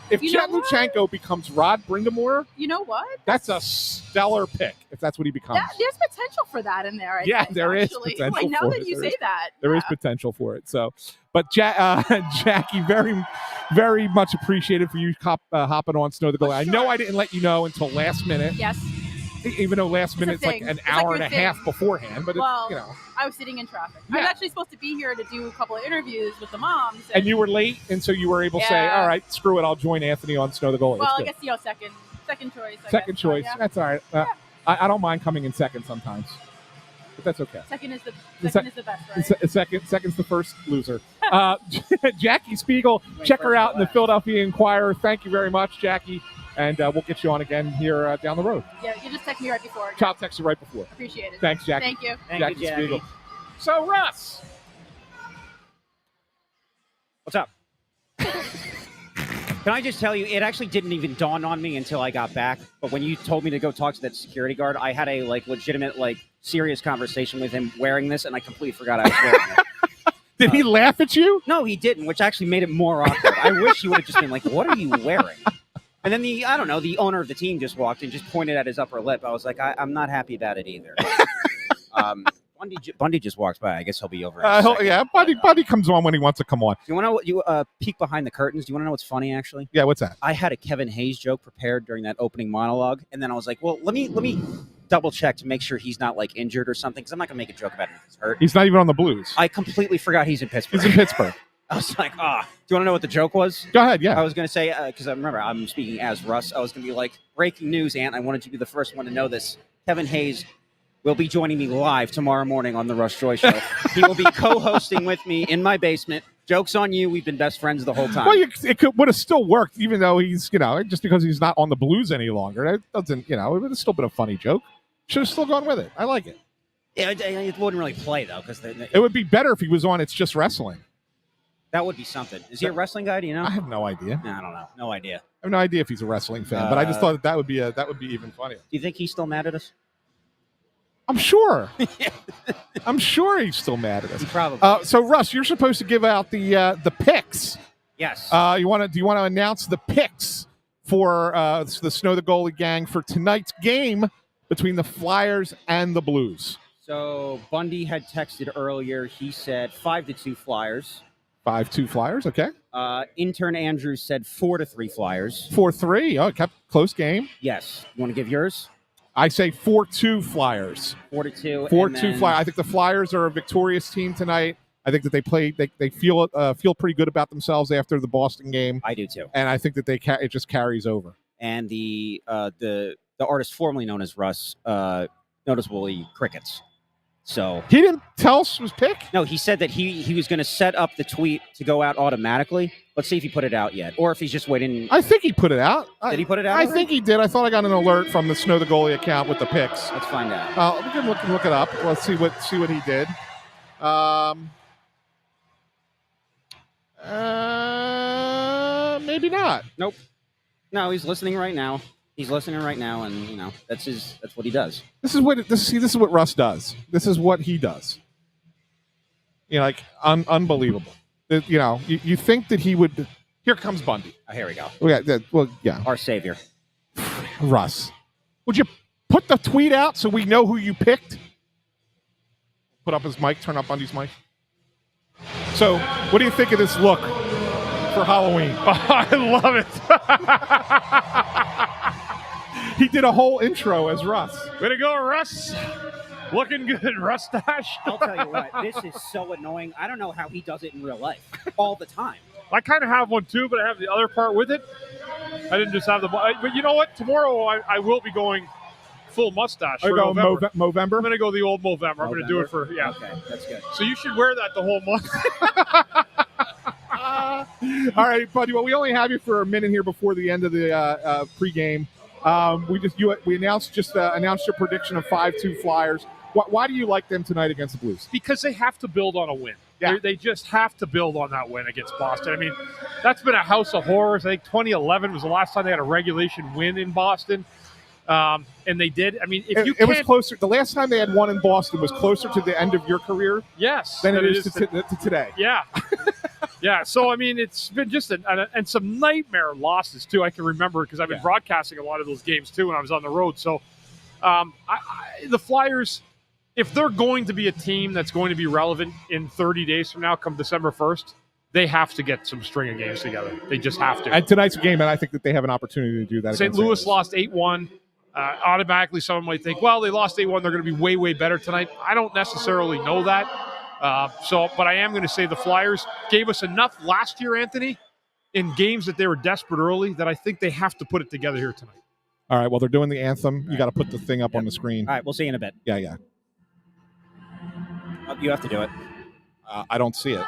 Speaker 2: If Jet Luchenko becomes Rod Brindamore,
Speaker 3: you know what?
Speaker 2: That's a stellar pick. If that's what he becomes,
Speaker 3: there's potential for that in there. I think,
Speaker 2: there
Speaker 3: actually.
Speaker 2: is potential.
Speaker 3: Like now
Speaker 2: for
Speaker 3: that
Speaker 2: it.
Speaker 3: you say that,
Speaker 2: there is potential for it. So, but Jackie, very, very much appreciated for you hopping on Snow the Goalie. I know I didn't let you know until last minute.
Speaker 3: Yes.
Speaker 2: Even though last minute it's like an hour and a half beforehand, but
Speaker 3: I was sitting in traffic. Yeah. I was actually supposed to be here to do a couple of interviews with the moms,
Speaker 2: and you were late, and so you were able to say, "All right, screw it, I'll join Anthony on Snow the Goalie."
Speaker 3: Well, I guess second choice.
Speaker 2: Second choice. That's all right. I don't mind coming in second sometimes, but that's okay.
Speaker 3: Second is the best, right?
Speaker 2: Second's the first loser. Jackie Spiegel, check her out in the Philadelphia Inquirer. Thank you very much, Jackie. And we'll get you on again here down the road.
Speaker 3: Yeah, you just text me right before.
Speaker 2: I'll text you right before.
Speaker 3: Appreciate it.
Speaker 2: Thanks, Jackie.
Speaker 3: Thank you.
Speaker 2: Jackie Spiegel. So, Russ.
Speaker 1: What's up? Can I just tell you, it actually didn't even dawn on me until I got back. But when you told me to go talk to that security guard, I had a legitimate, serious conversation with him wearing this, and I completely forgot I was wearing it.
Speaker 2: Did he laugh at you?
Speaker 1: No, he didn't, which actually made it more awkward. I wish he would have just been like, "What are you wearing?" And then the owner of the team just walked in, just pointed at his upper lip. I was like, I'm not happy about it either. Bundy just walks by. I guess he'll be over. In a second.
Speaker 2: Yeah, Bundy comes on when he wants to come on.
Speaker 1: Do you want to know what you peek behind the curtains? Do you want to know what's funny, actually?
Speaker 2: Yeah, what's that?
Speaker 1: I had a Kevin Hayes joke prepared during that opening monologue, and then I was like, well, let me double check to make sure he's not like injured or something, because I'm not gonna make a joke about him if he's hurt.
Speaker 2: He's not even on the Blues.
Speaker 1: I completely forgot he's in Pittsburgh.
Speaker 2: He's in Pittsburgh.
Speaker 1: I was like, do you want to know what the joke was?
Speaker 2: Go ahead, yeah.
Speaker 1: I was going to say, because I remember I'm speaking as Russ, I was going to be like, breaking news, Ant. I wanted to be the first one to know this. Kevin Hayes will be joining me live tomorrow morning on the Russ Joy Show. He will be co-hosting with me in my basement. Joke's on you. We've been best friends the whole time.
Speaker 2: Well, it would have still worked, even though he's, just because he's not on the Blues any longer. That doesn't, it would have still been a funny joke. Should have still gone with it. I like it.
Speaker 1: Yeah, it wouldn't really play, though. Because
Speaker 2: it would be better if he was on It's Just Wrestling.
Speaker 1: That would be something. Is he a wrestling guy? Do you know?
Speaker 2: I have no idea.
Speaker 1: No, I don't know. No idea.
Speaker 2: I have no idea if he's a wrestling fan, but I just thought that would be even funnier.
Speaker 1: Do you think he's still mad at us?
Speaker 2: I'm sure. I'm sure he's still mad at us.
Speaker 1: He probably.
Speaker 2: So Russ, you're supposed to give out the picks.
Speaker 1: Yes.
Speaker 2: Do you want to announce the picks for the Snow the Goalie gang for tonight's game between the Flyers and the Blues?
Speaker 1: So Bundy had texted earlier. He said 5-2 Flyers.
Speaker 2: 5-2 Flyers, okay.
Speaker 1: Intern Andrew said 4-3 Flyers.
Speaker 2: 4-3. Oh, it kept close game.
Speaker 1: Yes. You want to give yours?
Speaker 2: I say 4-2 Flyers.
Speaker 1: 4-2.
Speaker 2: 4-2 Flyers. I think the Flyers are a victorious team tonight. I think that they feel pretty good about themselves after the Boston game.
Speaker 1: I do too.
Speaker 2: And I think that it just carries over.
Speaker 1: And the artist formerly known as Russ, noticeably crickets. So
Speaker 2: he didn't tell us his pick?
Speaker 1: No, he said that he was going to set up the tweet to go out automatically. Let's see if he put it out yet, or if he's just waiting.
Speaker 2: I think he put it out.
Speaker 1: Did he put it out?
Speaker 2: I think he did. I thought I got an alert from the Snow the Goalie account with the picks.
Speaker 1: Let's find out.
Speaker 2: We can look it up. Let's see what he did. Maybe not.
Speaker 1: Nope. No, he's listening right now. He's listening right now, and that's what he does.
Speaker 2: This is what Russ does. This is what he does. Unbelievable. You think that he would. Here comes Bundy.
Speaker 1: Oh, here we go.
Speaker 2: Yeah.
Speaker 1: Our savior,
Speaker 2: Russ. Would you put the tweet out so we know who you picked? Put up his mic. Turn up Bundy's mic. So, what do you think of this look for Halloween?
Speaker 4: Oh, I love it.
Speaker 2: He did a whole intro as Russ.
Speaker 4: Way to go, Russ. Looking good, Rustache.
Speaker 1: I'll tell you what, this is so annoying. I don't know how he does it in real life all the time.
Speaker 4: I kind of have one too, but I have the other part with it. I didn't just have the... But you know what? Tomorrow I will be going full mustache for November.
Speaker 2: Movember?
Speaker 4: I'm going to go the old Movember. I'm going to do it for... Yeah.
Speaker 1: Okay, that's good.
Speaker 4: So you should wear that the whole month.
Speaker 2: All right, buddy. Well, we only have you for a minute here before the end of the pregame. We announced your prediction of 5-2 Flyers. Why do you like them tonight against the Blues?
Speaker 4: Because they have to build on a win.
Speaker 2: Yeah.
Speaker 4: They just have to build on that win against Boston. I mean, that's been a house of horrors. I think 2011 was the last time they had a regulation win in Boston. And they did. I mean, it was
Speaker 2: closer. The last time they had one in Boston was closer to the end of your career.
Speaker 4: Yes,
Speaker 2: than it is to today.
Speaker 4: Yeah, yeah. So I mean, it's been just and some nightmare losses too. I can remember because I've been broadcasting a lot of those games too when I was on the road. So the Flyers, if they're going to be a team that's going to be relevant in 30 days from now, come December 1st, they have to get some string of games together. They just have to.
Speaker 2: And tonight's game, and I think that they have an opportunity to do that.
Speaker 4: St. Louis lost 8-1. Automatically, someone might think, well, they lost 8-1. They're going to be way, way better tonight. I don't necessarily know that. But I am going to say the Flyers gave us enough last year, Anthony, in games that they were desperate early, that I think they have to put it together here tonight.
Speaker 2: All right, well, they're doing the anthem. You got to put the thing up on the screen.
Speaker 1: All right, we'll see you in a bit.
Speaker 2: Yeah.
Speaker 1: You have to do it.
Speaker 2: I don't see it.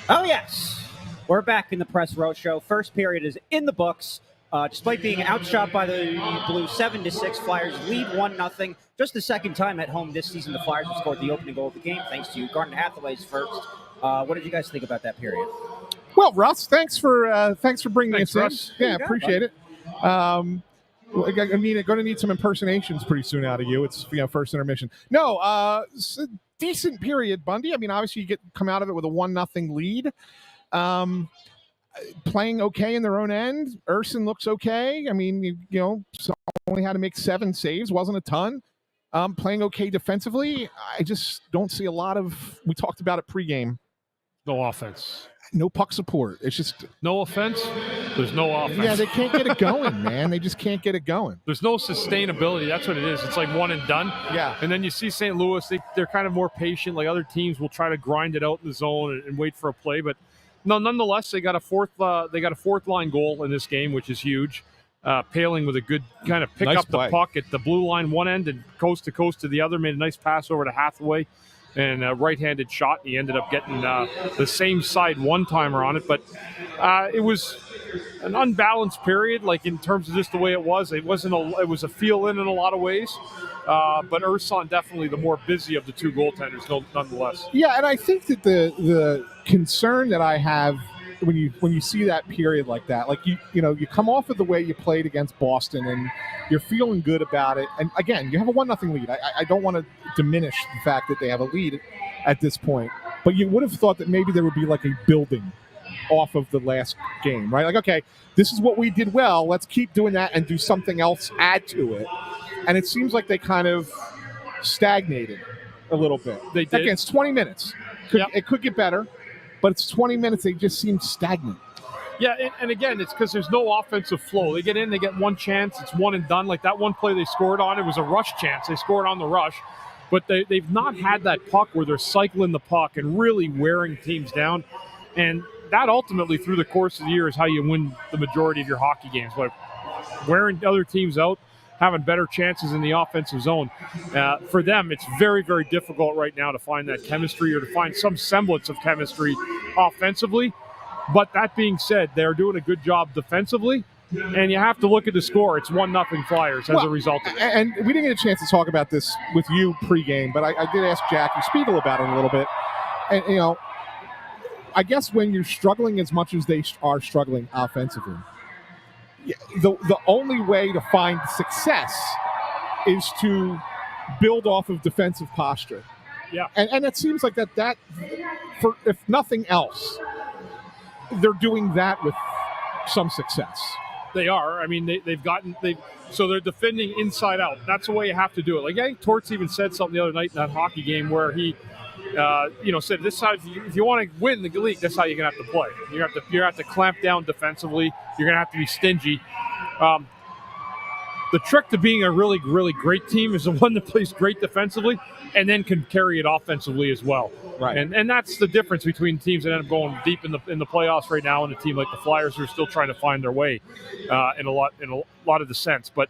Speaker 1: Oh, yes. We're back in the Press Row Show. First period is in the books. Despite being outshot by the Blues 7-6, Flyers lead 1-0. Just the second time at home this season the Flyers have scored the opening goal of the game, thanks to Garnet Hathaway's first. What did you guys think about that period?
Speaker 2: Well, Russ, thanks for bringing us
Speaker 4: Russ.
Speaker 2: in. Yeah, appreciate it. I'm going to need some impersonations pretty soon out of you. It's first intermission. No, it's a decent period, Bundy. I mean, obviously you come out of it with a 1-0 lead. Playing okay in their own end. Urson looks okay. I mean, only had to make 7 saves. Wasn't a ton. Playing okay defensively. I just don't see a lot of. We talked about it pregame.
Speaker 4: No offense.
Speaker 2: No puck support. It's just
Speaker 4: no offense. There's no offense.
Speaker 2: Yeah, they can't get it going, man. They just can't get it going.
Speaker 4: There's no sustainability. That's what it is. It's like one and done.
Speaker 2: Yeah.
Speaker 4: And then you see St. Louis. They're kind of more patient. Like other teams will try to grind it out in the zone and wait for a play, but no. Nonetheless, they got a fourth line goal in this game, which is huge. Paling with a good kind of pick up the puck at the blue line one end and coast to coast to the other. Made a nice pass over to Hathaway. And a right-handed shot. He ended up getting the same side one-timer on it. But it was an unbalanced period, like in terms of just the way it was. It was a feel-in a lot of ways. But Urson definitely the more busy of the two goaltenders, nonetheless.
Speaker 2: Yeah, and I think that the concern that I have when you see that period like that, like you come off of the way you played against Boston and you're feeling good about it. And again, you have a 1-0 lead. I don't want to diminish the fact that they have a lead at this point, but you would have thought that maybe there would be like a building off of the last game, right? Like, okay, this is what we did well. Let's keep doing that and do something else, add to it. And it seems like they kind of stagnated a little bit.
Speaker 4: They did.
Speaker 2: Again, it's 20 minutes. It could get better. But it's 20 minutes. They just seem stagnant.
Speaker 4: Yeah, and again, it's because there's no offensive flow. They get in, they get one chance. It's one and done. Like that one play they scored on, it was a rush chance. They scored on the rush. But they've not had that puck where they're cycling the puck and really wearing teams down. And that ultimately, through the course of the year, is how you win the majority of your hockey games. Like wearing other teams out, having better chances in the offensive zone. For them, it's very, very difficult right now to find that chemistry or to find some semblance of chemistry offensively. But that being said, they're doing a good job defensively, and you have to look at the score. It's 1-0 Flyers as a result of it.
Speaker 2: And we didn't get a chance to talk about this with you pregame, but I did ask Jackie Spiegel about it a little bit. And, I guess when you're struggling as much as they are struggling offensively, the only way to find success is to build off of defensive posture.
Speaker 4: Yeah.
Speaker 2: And it seems like that for if nothing else, they're doing that with some success.
Speaker 4: They are. I mean, so they're defending inside out. That's the way you have to do it. Like, Torts even said something the other night in that hockey game where he said this how if you want to win the league, that's how you're gonna have to play. You have to clamp down defensively. You're gonna have to be stingy. The trick to being a really, really great team is the one that plays great defensively and then can carry it offensively as well.
Speaker 2: Right.
Speaker 4: And that's the difference between teams that end up going deep in the playoffs right now and a team like the Flyers who are still trying to find their way in a lot of the sense. But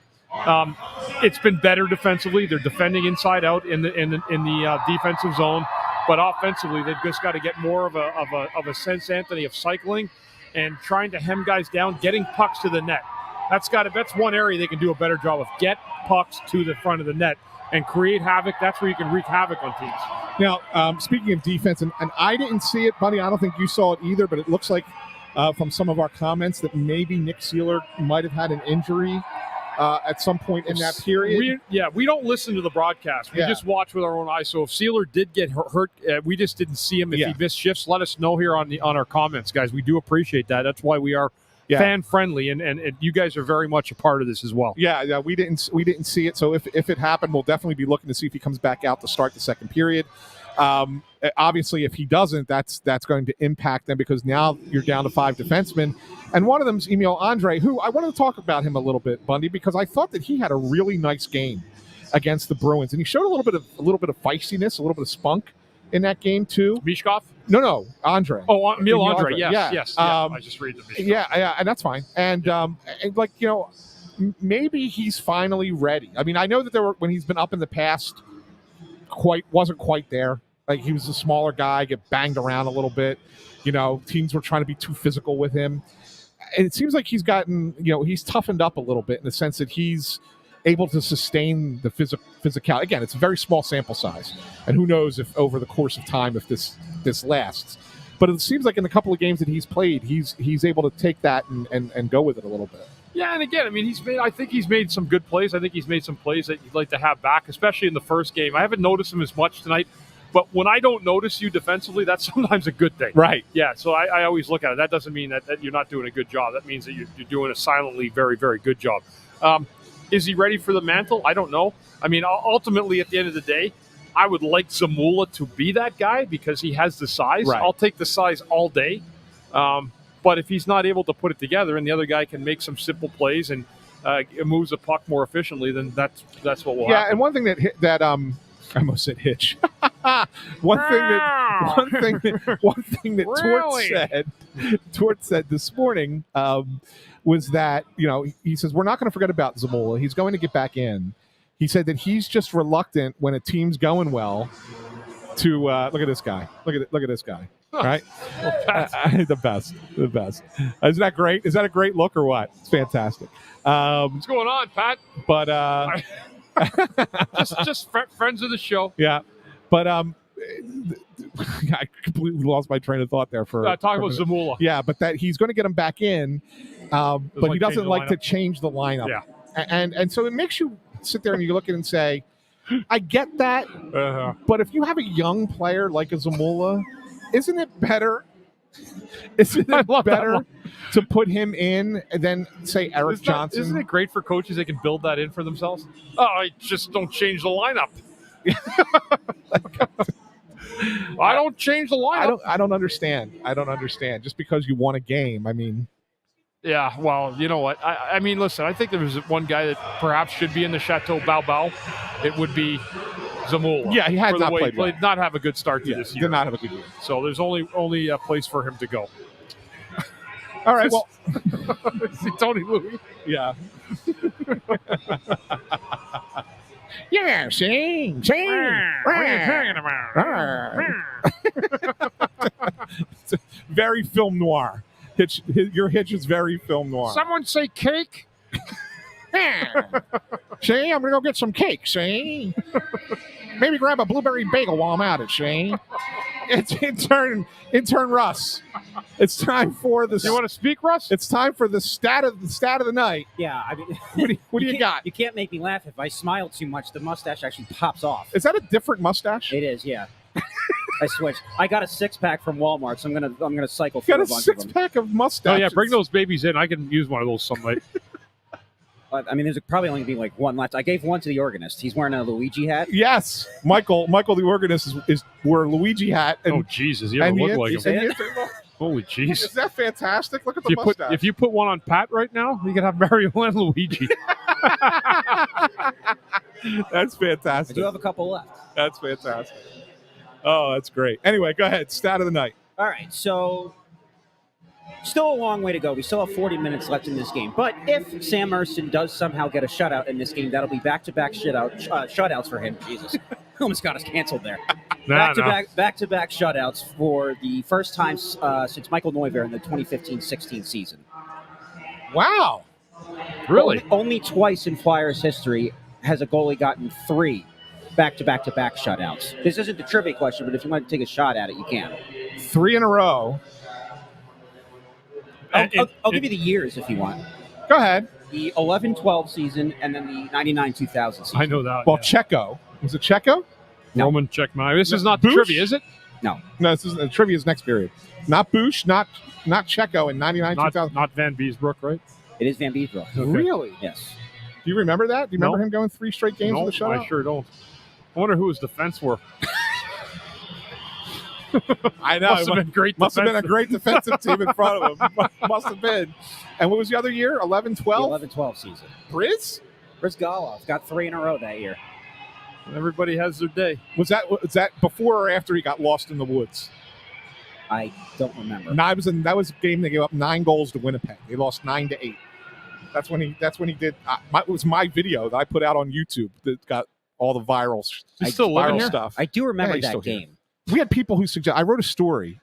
Speaker 4: it's been better defensively. They're defending inside out in the defensive zone. But offensively, they've just got to get more of a sense, Anthony, of cycling and trying to hem guys down, getting pucks to the net. That's one area they can do a better job of. Get pucks to the front of the net and create havoc. That's where you can wreak havoc on teams.
Speaker 2: Now, speaking of defense, and I didn't see it, buddy. I don't think you saw it either, but it looks like from some of our comments that maybe Nick Seeler might have had an injury at some point in that period.
Speaker 4: We don't listen to the broadcast. We just watch with our own eyes. So if Seeler did get hurt, we just didn't see him. If he missed shifts, let us know here on our comments, guys. We do appreciate that. That's why we are fan friendly, and you guys are very much a part of this as well.
Speaker 2: Yeah, we didn't see it. So if it happened, we'll definitely be looking to see if he comes back out to start the second period. Obviously, if he doesn't, that's going to impact them because now you're down to 5 defensemen, and one of them's Emil Andre, who I wanted to talk about him a little bit, Bundy, because I thought that he had a really nice game against the Bruins, and he showed a little bit of feistiness, a little bit of spunk in that game too.
Speaker 4: Mishkov?
Speaker 2: No, Andre.
Speaker 4: Oh, Emil Andre. Yes. I just read the Mishkov.
Speaker 2: Yeah, and that's fine. And maybe he's finally ready. I mean, I know that when he's been up in the past, wasn't quite there. Like he was a smaller guy, get banged around a little bit. Teams were trying to be too physical with him. And it seems like he's gotten, he's toughened up a little bit in the sense that he's able to sustain the physicality. Again, it's a very small sample size, and who knows if over the course of time if this lasts. But it seems like in the couple of games that he's played, he's able to take that and go with it a little bit.
Speaker 4: Yeah, and again, I mean, I think he's made some good plays. I think he's made some plays that you'd like to have back, especially in the first game. I haven't noticed him as much tonight, but when I don't notice you defensively, that's sometimes a good thing.
Speaker 2: Right.
Speaker 4: Yeah, so I always look at it. That doesn't mean that you're not doing a good job. That means that you're doing a silently very, very good job. Is he ready for the mantle? I don't know. I mean, ultimately, at the end of the day, I would like Zamula to be that guy because he has the size.
Speaker 2: Right.
Speaker 4: I'll take the size all day. But if he's not able to put it together and the other guy can make some simple plays and moves the puck more efficiently, then that's what will happen.
Speaker 2: Yeah, and one thing that I almost said Hitch. one thing that Tort said this morning was that he says we're not going to forget about Zamula. He's going to get back in. He said that he's just reluctant when a team's going well to look at this guy. Look at this guy. Right? The best. Isn't that great? Is that a great look or what? It's fantastic.
Speaker 4: What's going on, Pat?
Speaker 2: But
Speaker 4: just friends of the show.
Speaker 2: Yeah, but I completely lost my train of thought there for
Speaker 4: talking about Zamula.
Speaker 2: Yeah, but that he's going to get him back in, but he doesn't like to change the lineup.
Speaker 4: Yeah,
Speaker 2: and so it makes you sit there and you look at it and say, I get that, but if you have a young player like a Zamula, isn't it better? Isn't it better to put him in and then say Eric Johnson?
Speaker 4: Isn't it great for coaches? They can build that in for themselves. Oh, I just don't change the lineup. I don't change the lineup.
Speaker 2: I don't understand. Just because you won a game, I mean.
Speaker 4: Yeah, well, you know what? I mean, listen, I think there was one guy that perhaps should be in the Chateau Bao. It would be Zamula.
Speaker 2: Yeah, he had not played well.
Speaker 4: Not have a good start to this year.
Speaker 2: Did not have a good year.
Speaker 4: So there's only a place for him to go.
Speaker 2: All right, well.
Speaker 4: See Tony Louis?
Speaker 2: Yeah. Yeah, sing.
Speaker 4: What are you talking about?
Speaker 2: Very film noir. Your Hitch is very film noir.
Speaker 4: Someone say cake?
Speaker 2: See, I'm going to go get some cake, see? Maybe grab a blueberry bagel while I'm at it, see? It's intern Russ. It's time for the.
Speaker 4: You want to speak, Russ?
Speaker 2: It's time for the stat of the night.
Speaker 1: Yeah, I mean,
Speaker 2: what do you got?
Speaker 1: You can't make me laugh. If I smile too much, the mustache actually pops off.
Speaker 2: Is that a different mustache?
Speaker 1: It is, yeah. I switched. I got a 6-pack from Walmart, so I'm gonna cycle through
Speaker 2: got
Speaker 1: a bunch of them.
Speaker 2: 6-pack of mustaches.
Speaker 4: Oh yeah, bring those babies in. I can use one of those some night.
Speaker 1: I mean, there's probably only be like one left. I gave one to the organist. He's wearing a Luigi hat.
Speaker 2: Yes, Michael the organist is wearing a Luigi hat. And,
Speaker 4: oh Jesus, you don't look like him. Holy jeez.
Speaker 2: Is that fantastic? Look at the mustache.
Speaker 4: If you put one on Pat right now, you can have Mario and Luigi.
Speaker 2: That's fantastic.
Speaker 1: I do have a couple left.
Speaker 2: That's fantastic. Oh, that's great. Anyway, go ahead. Stat of the night.
Speaker 1: All right, so still a long way to go. We still have 40 minutes left in this game. But if Sam Erston does somehow get a shutout in this game, that'll be back-to-back shutouts for him. Jesus. Almost got us canceled there. Back-to-back shutouts for the first time since Michael Neuver in the 2015-16 season.
Speaker 2: Wow.
Speaker 4: Really?
Speaker 1: Only twice in Flyers history has a goalie gotten 3 back-to-back-to-back shutouts. This isn't the trivia question, but if you want to take a shot at it, you can.
Speaker 2: 3 in a row.
Speaker 1: I'll give you the years if you want.
Speaker 2: Go ahead.
Speaker 1: The 11-12 season and then the 99-2000 season.
Speaker 4: I know that.
Speaker 2: Well, yeah. Checo. Was it Checo?
Speaker 1: No.
Speaker 4: Roman Checkmate. This is not the trivia, is it?
Speaker 1: No.
Speaker 2: No, this is the trivia's next period. Not Bush, not Checo in 99-2000.
Speaker 4: Not Van Beesbrook, right?
Speaker 1: It is Van Beesbrook.
Speaker 2: Okay. Really?
Speaker 1: Yes.
Speaker 2: Do you remember that? Do you remember him going 3 straight games with a shutout?
Speaker 4: I sure don't. I wonder who his defense were.
Speaker 2: I know.
Speaker 4: Must have been great.
Speaker 2: Must have been a great defensive team in front of him. Must have been. And what was the other year? 11-12?
Speaker 1: The 11-12 season.
Speaker 2: Briz
Speaker 1: Golov got 3 in a row that year.
Speaker 4: Everybody has their day.
Speaker 2: Was that before or after he got lost in the woods?
Speaker 1: I don't remember.
Speaker 2: No, that was a game they gave up 9 goals to Winnipeg. They lost 9-8. That's when he did. It was my video that I put out on YouTube that got all the viral
Speaker 4: still living here?
Speaker 2: stuff.
Speaker 1: I do remember that game.
Speaker 2: Here. we had people who suggest. I wrote a story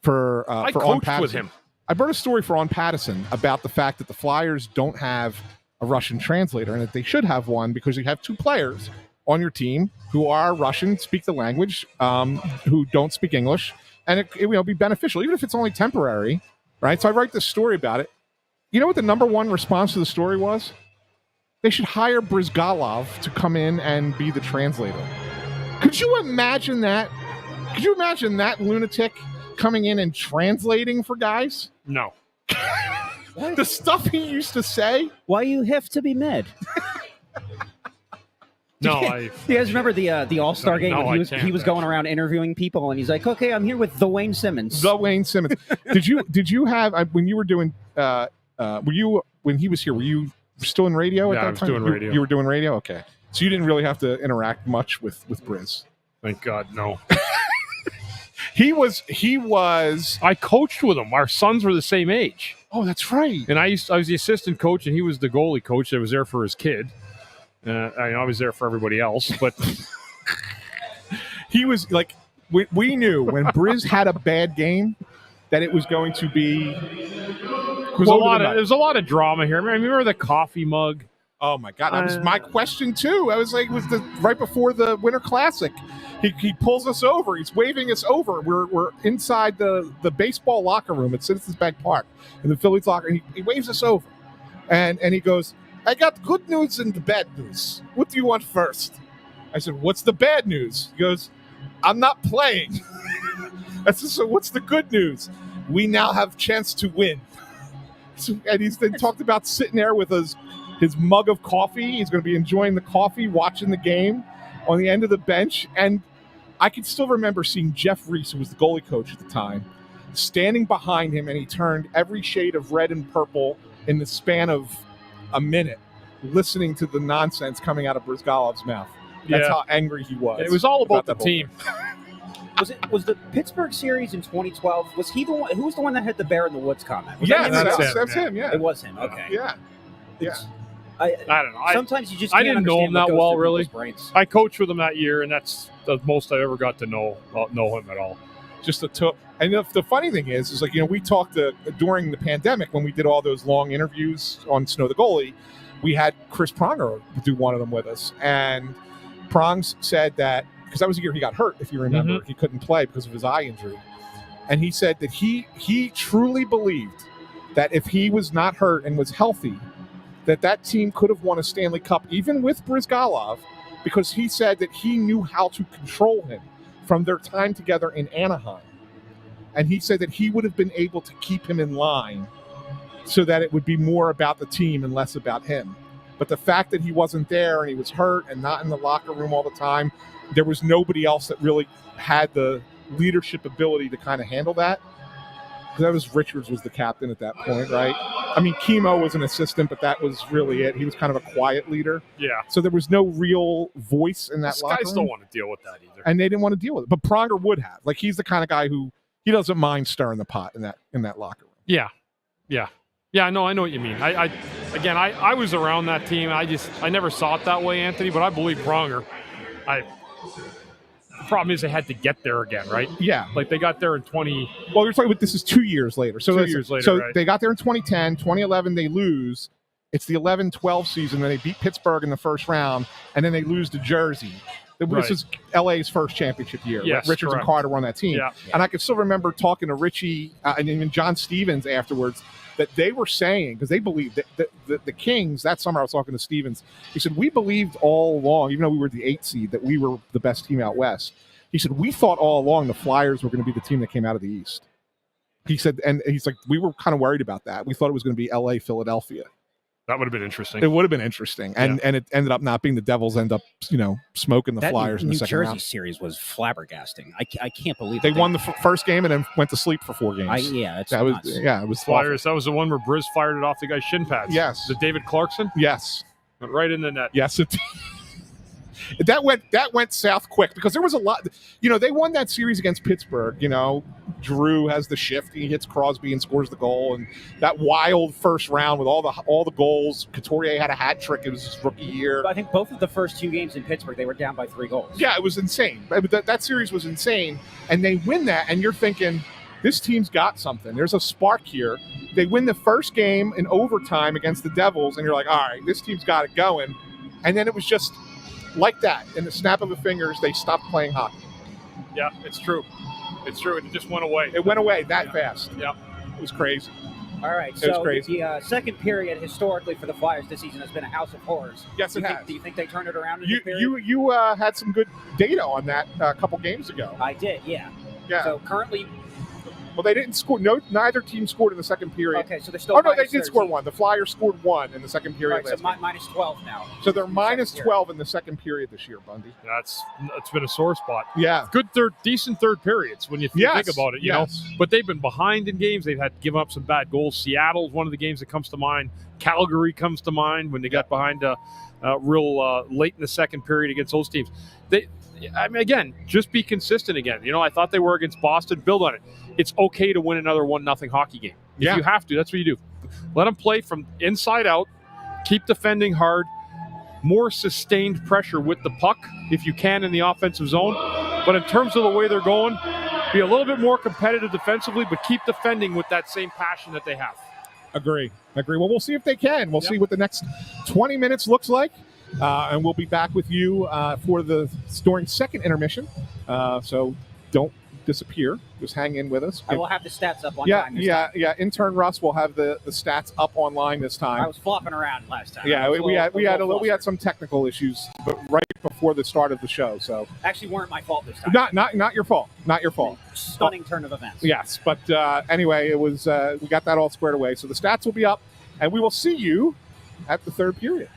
Speaker 2: for
Speaker 4: I
Speaker 2: for On
Speaker 4: coached
Speaker 2: Patterson.
Speaker 4: with him.
Speaker 2: I wrote a story for On Patterson about the fact that the Flyers don't have a Russian translator and that they should have one because you have 2 players on your team who are Russian, speak the language, who don't speak English, and it be beneficial, even if it's only temporary, right? So I write this story about it. You know what the number one response to the story was? They should hire Brizgalov to come in and be the translator. Could you imagine that? Could you imagine that lunatic coming in and translating for guys?
Speaker 4: No.
Speaker 2: The stuff he used to say?
Speaker 1: Why you have to be mad?
Speaker 4: No,
Speaker 1: You guys remember the All-Star game
Speaker 4: No,
Speaker 1: when
Speaker 4: I
Speaker 1: he
Speaker 4: can't,
Speaker 1: was going around interviewing people and he's like, "Okay, I'm here with the Wayne Simmons."
Speaker 2: The Wayne Simmons. Did you have when you were doing when he was here? Were you still in radio at that
Speaker 4: I was
Speaker 2: time?
Speaker 4: doing radio.
Speaker 2: You were doing radio. Okay, so you didn't really have to interact much with Briz.
Speaker 4: Thank God, no.
Speaker 2: He was.
Speaker 4: I coached with him. Our sons were the same age.
Speaker 2: Oh, that's right.
Speaker 4: And I was the assistant coach, and he was the goalie coach that was there for his kid. I was there for everybody else, but
Speaker 2: He was like, we knew when Briz had a bad game that it was going to be.
Speaker 4: there was a lot of drama here. I remember the coffee mug.
Speaker 2: Oh my God, that was my question too. I was like, right before the Winter Classic. He pulls us over. He's waving us over. We're inside the baseball locker room at Citizens Bank Park in the Phillies locker. And he waves us over, and he goes, "I got good news and bad news. What do you want first?" I said, "What's the bad news?" He goes, "I'm not playing." I said, "So what's the good news?" "We now have chance to win." And he's then talked about sitting there with his mug of coffee. He's going to be enjoying the coffee, watching the game on the end of the bench. And I can still remember seeing Jeff Reese, who was the goalie coach at the time, standing behind him, and he turned every shade of red and purple in the span of a minute, listening to the nonsense coming out of Brizgalov's mouth. That's how angry he was.
Speaker 4: It was all about the
Speaker 2: that whole
Speaker 4: team.
Speaker 1: Was the Pittsburgh series in 2012? Was he the one? Who was the one that had the bear in the woods comment? Was
Speaker 2: Yeah,
Speaker 1: that him?
Speaker 2: that's him. Yeah,
Speaker 1: It was him. Okay.
Speaker 2: yeah.
Speaker 1: I
Speaker 4: don't know.
Speaker 1: sometimes you just
Speaker 4: I
Speaker 1: can't
Speaker 4: didn't know him
Speaker 1: understand what
Speaker 4: that
Speaker 1: goes
Speaker 4: well,
Speaker 1: through
Speaker 4: really.
Speaker 1: people's brains.
Speaker 4: I coached with him that year, and that's the most I ever got to know him at all.
Speaker 2: Just and the funny thing is like, we talked during the pandemic when we did all those long interviews on Snow the Goalie, we had Chris Pronger do one of them with us, and Prongs said that because that was the year he got hurt, if you remember, he couldn't play because of his eye injury, and he said that he truly believed that if he was not hurt and was healthy, that team could have won a Stanley Cup even with Brizgalov, because he said that he knew how to control him from their time together in Anaheim. And he said that he would have been able to keep him in line so that it would be more about the team and less about him. But the fact that he wasn't there and he was hurt and not in the locker room all the time, there was nobody else that really had the leadership ability to kind of handle that. That was Richards was the captain at that point, right? I mean, Kimo was an assistant, but that was really it. He was kind of a quiet leader.
Speaker 4: Yeah.
Speaker 2: So there was no real voice in that
Speaker 4: These
Speaker 2: locker
Speaker 4: guys
Speaker 2: room.
Speaker 4: don't want to deal with that either.
Speaker 2: And they didn't want to deal with it. But Pronger would have. Like, he's the kind of guy who he doesn't mind stirring the pot in that locker room.
Speaker 4: Yeah. No, I know what you mean. I was around that team. I never saw it that way, Anthony. But I believe Pronger. The problem is they had to get there again, right?
Speaker 2: Yeah.
Speaker 4: Like they got there in 20.
Speaker 2: Well, you're talking about this is 2 years later. So
Speaker 4: 2 years later,
Speaker 2: So
Speaker 4: right.
Speaker 2: they got there in 2010. 2011, they lose. It's the 11-12 season. Then they beat Pittsburgh in the first round, and then they lose to Jersey. This
Speaker 4: Right.
Speaker 2: is LA's first championship year.
Speaker 4: Yes,
Speaker 2: Richards
Speaker 4: correct.
Speaker 2: and Carter were on that team.
Speaker 4: Yeah.
Speaker 2: And I can still remember talking to Richie and even John Stevens afterwards that they were saying, because they believed that the Kings, that summer I was talking to Stevens, he said, we believed all along, even though we were the 8th seed, that we were the best team out west. He said, we thought all along the Flyers were going to be the team that came out of the East. He said, and he's like, we were kind of worried about that. We thought it was going to be LA, Philadelphia.
Speaker 4: That would have been interesting.
Speaker 2: It would have been interesting. And it ended up not being. The Devils end up, smoking the
Speaker 1: That
Speaker 2: Flyers in the
Speaker 1: New
Speaker 2: second
Speaker 1: Jersey
Speaker 2: round.
Speaker 1: series was flabbergasting. I can't believe
Speaker 2: They
Speaker 1: it.
Speaker 2: won the first game and then went to sleep for 4 games.
Speaker 1: It's
Speaker 2: That was
Speaker 1: nuts.
Speaker 2: it was
Speaker 4: Flyers. That was the one where Briz fired it off the guy's shin pads.
Speaker 2: Yes.
Speaker 4: The David Clarkson
Speaker 2: Yes.
Speaker 4: went right in the net.
Speaker 2: Yes. that went south quick because there was a lot. They won that series against Pittsburgh. Drew has the shift. He hits Crosby and scores the goal, and that wild first round with all the goals. Couturier had a hat trick. It was his rookie year.
Speaker 1: I think both of the first 2 games in Pittsburgh, they were down by 3 goals.
Speaker 2: Yeah, it was insane. That series was insane, and they win that, and you're thinking, this team's got something. There's a spark here. They win the first game in overtime against the Devils, and you're like, all right, this team's got it going. And then it was just like that. In the snap of the fingers, they stopped playing hockey.
Speaker 4: Yeah, it's true. It's true. It just went away.
Speaker 2: It went away that fast.
Speaker 4: Yeah.
Speaker 2: It was crazy.
Speaker 1: All right,
Speaker 2: It
Speaker 1: so
Speaker 2: was crazy.
Speaker 1: the second period historically for the Flyers this season has been a house of horrors.
Speaker 2: Yes, it has.
Speaker 1: Do you think they turned it around in this period?
Speaker 2: You had some good data on that a couple games ago.
Speaker 1: I did, yeah.
Speaker 2: Yeah.
Speaker 1: So currently,
Speaker 2: Well, they didn't score. No, neither team scored in the second period.
Speaker 1: okay, so they're still.
Speaker 2: Oh no, they
Speaker 1: minus
Speaker 2: did score
Speaker 1: 13.
Speaker 2: one. The Flyers scored one in the second period.
Speaker 1: All right, so
Speaker 2: last game.
Speaker 1: minus 12 now.
Speaker 2: So they're
Speaker 1: in the
Speaker 2: minus
Speaker 1: second
Speaker 2: 12 in the second period this year, Bundy.
Speaker 4: That's been a sore spot.
Speaker 2: Yeah.
Speaker 4: Good decent third periods when you think about it, you know. But they've been behind in games. They've had to give up some bad goals. Seattle's one of the games that comes to mind. Calgary comes to mind when they got behind real late in the second period against those teams. Again, just be consistent again. I thought they were against Boston. Build on it. It's okay to win another 1-0 hockey game. If you have to, that's what you do. Let them play from inside out. Keep defending hard. More sustained pressure with the puck if you can in the offensive zone. But in terms of the way they're going, be a little bit more competitive defensively, but keep defending with that same passion that they have.
Speaker 2: Agree. Well, we'll see if they can. We'll see what the next 20 minutes looks like. And we'll be back with you during second intermission. So don't disappear. Just hang in with us.
Speaker 1: I will have the stats up on time this time.
Speaker 2: Yeah. Intern Russ will have the stats up online this time.
Speaker 1: I was flopping around last time.
Speaker 2: Yeah, we had some technical issues, but right before the start of the show. So
Speaker 1: actually weren't my fault this time.
Speaker 2: Not your fault. Not your fault.
Speaker 1: Stunning turn of events.
Speaker 2: Yes, but anyway, it was we got that all squared away. So the stats will be up, and we will see you at the third period.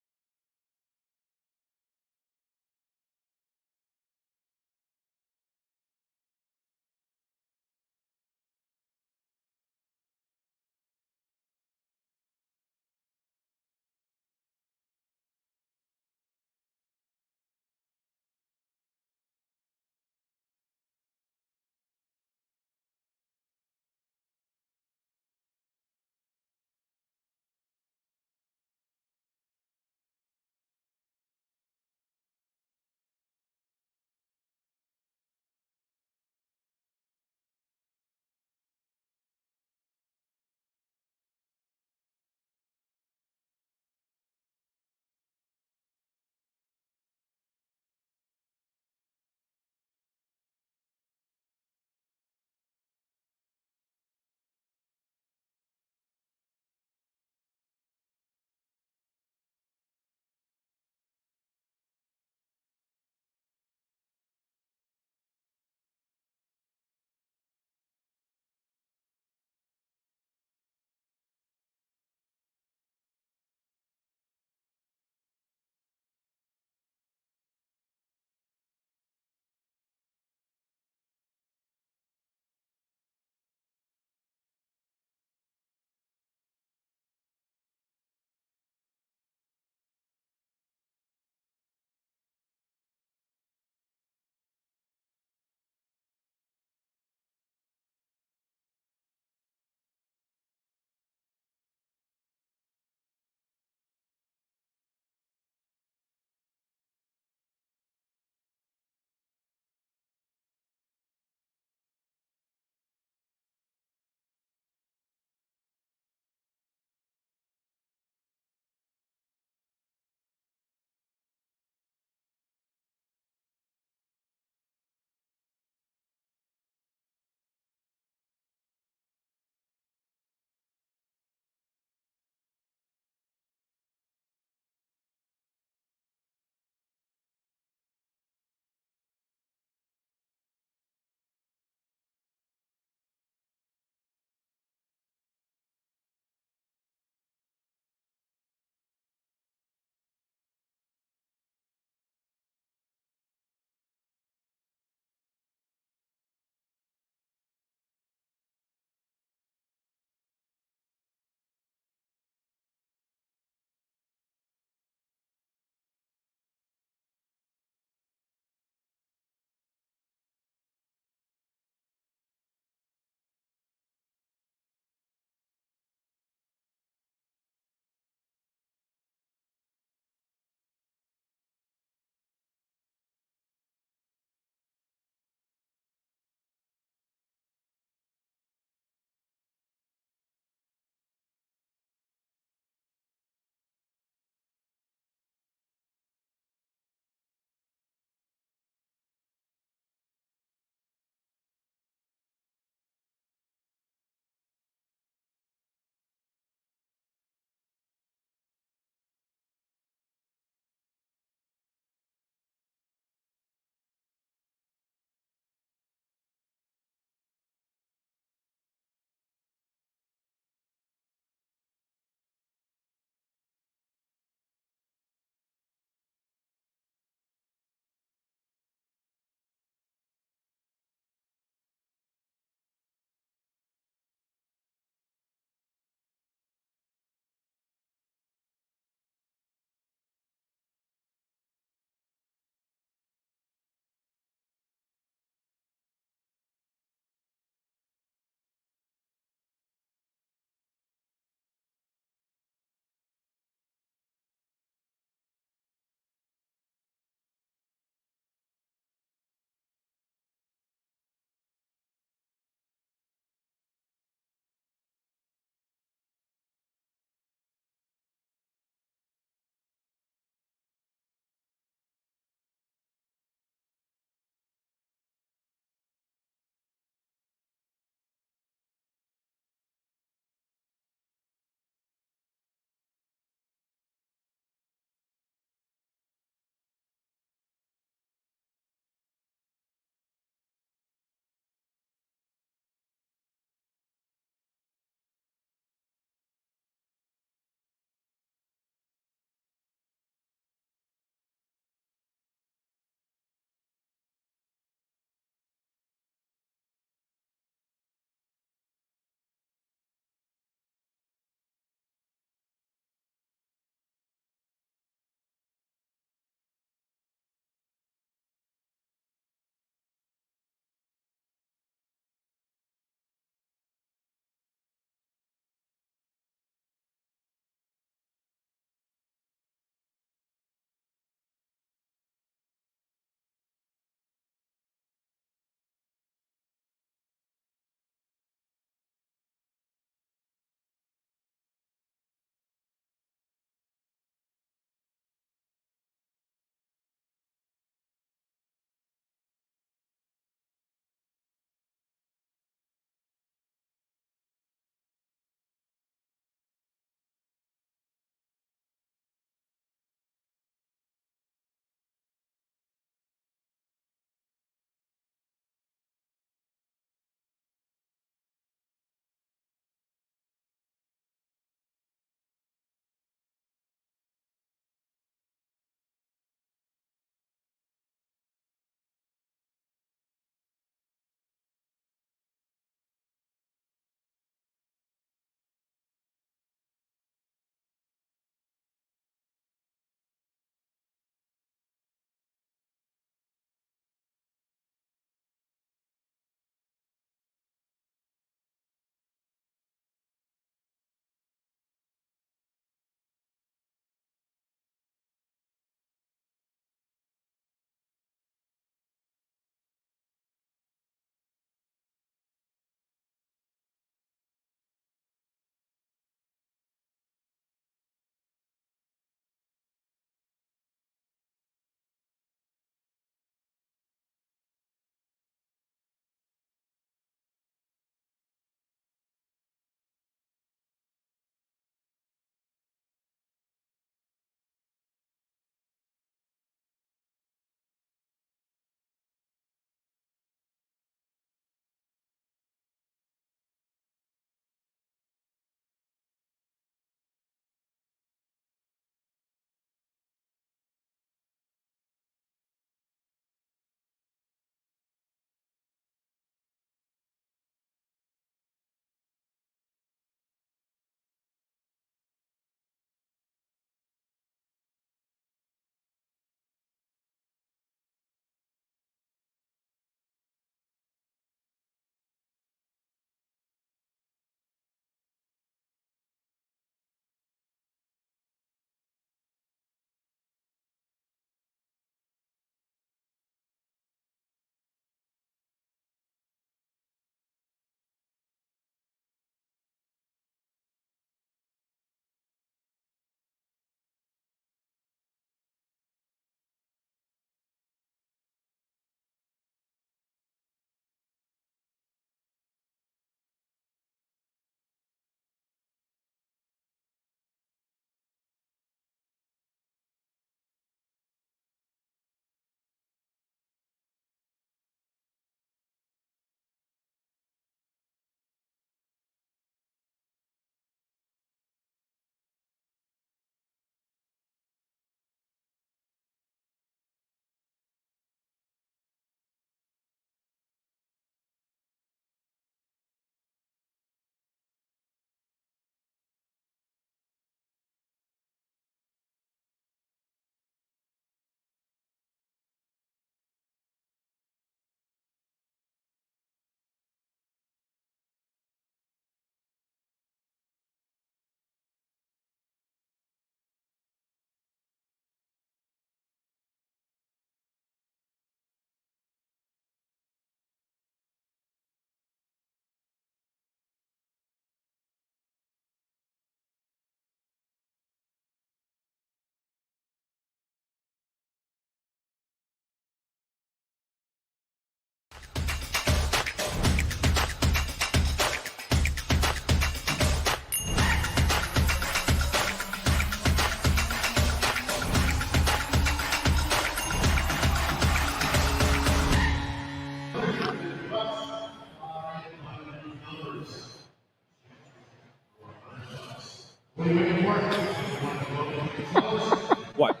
Speaker 1: What?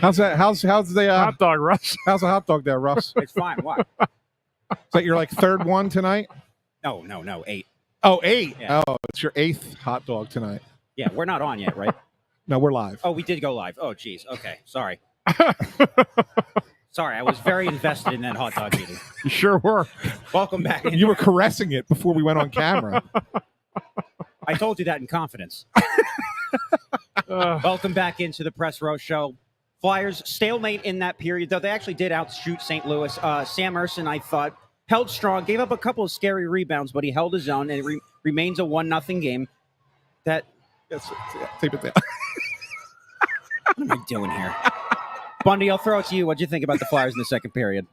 Speaker 2: How's that? How's the
Speaker 4: Hot dog, Russ.
Speaker 2: how's the hot dog there, Russ?
Speaker 1: It's fine. What?
Speaker 2: Is that your third one tonight?
Speaker 1: No, 8.
Speaker 2: Oh, 8.
Speaker 1: Yeah.
Speaker 2: Oh, it's your 8th hot dog tonight.
Speaker 1: Yeah, we're not on yet, right?
Speaker 2: No, we're live.
Speaker 1: Oh, we did go live. Oh, geez. Okay, sorry. Sorry, I was very invested in that hot dog eating.
Speaker 4: You sure were.
Speaker 1: Welcome back.
Speaker 2: You were caressing it before we went on camera.
Speaker 1: I told you that in confidence. Welcome back into the Press Row Show. Flyers stalemate in that period, though they actually did outshoot St. Louis. Sam Ersson, I thought, held strong, gave up a couple of scary rebounds, but he held his own, and it remains a 1-0 game. Tape it down. What am I doing here? Bundy, I'll throw it to you. What'd you think about the Flyers in the second period?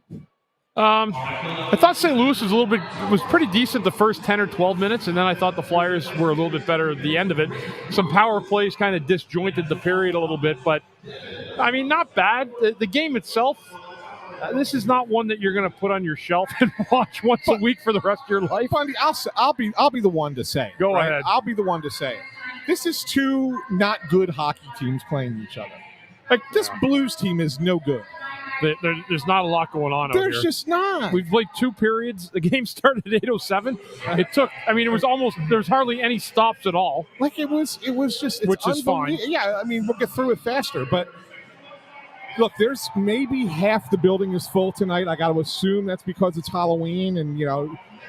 Speaker 4: I thought St. Louis was pretty decent the first 10 or 12 minutes, and then I thought the Flyers were a little bit better at the end of it. Some power plays kind of disjointed the period a little bit, but, I mean, not bad. The game itself, this is not one that you're going to put on your shelf and watch once a week for the rest of your life.
Speaker 2: Bundy, I'll be the one to say it.
Speaker 4: Go
Speaker 2: right?
Speaker 4: ahead.
Speaker 2: I'll be the one to say it. This is two not good hockey teams playing each other. This Blues team is no good.
Speaker 4: There's not a lot going on over here.
Speaker 2: There's just not.
Speaker 4: We've played 2 periods. The game started at 8:07. It was there's hardly any stops at all.
Speaker 2: It was just, it's
Speaker 4: which is fine.
Speaker 2: Yeah, I mean, we'll get through it faster, but look, there's maybe half the building is full tonight. I got to assume that's because it's Halloween and,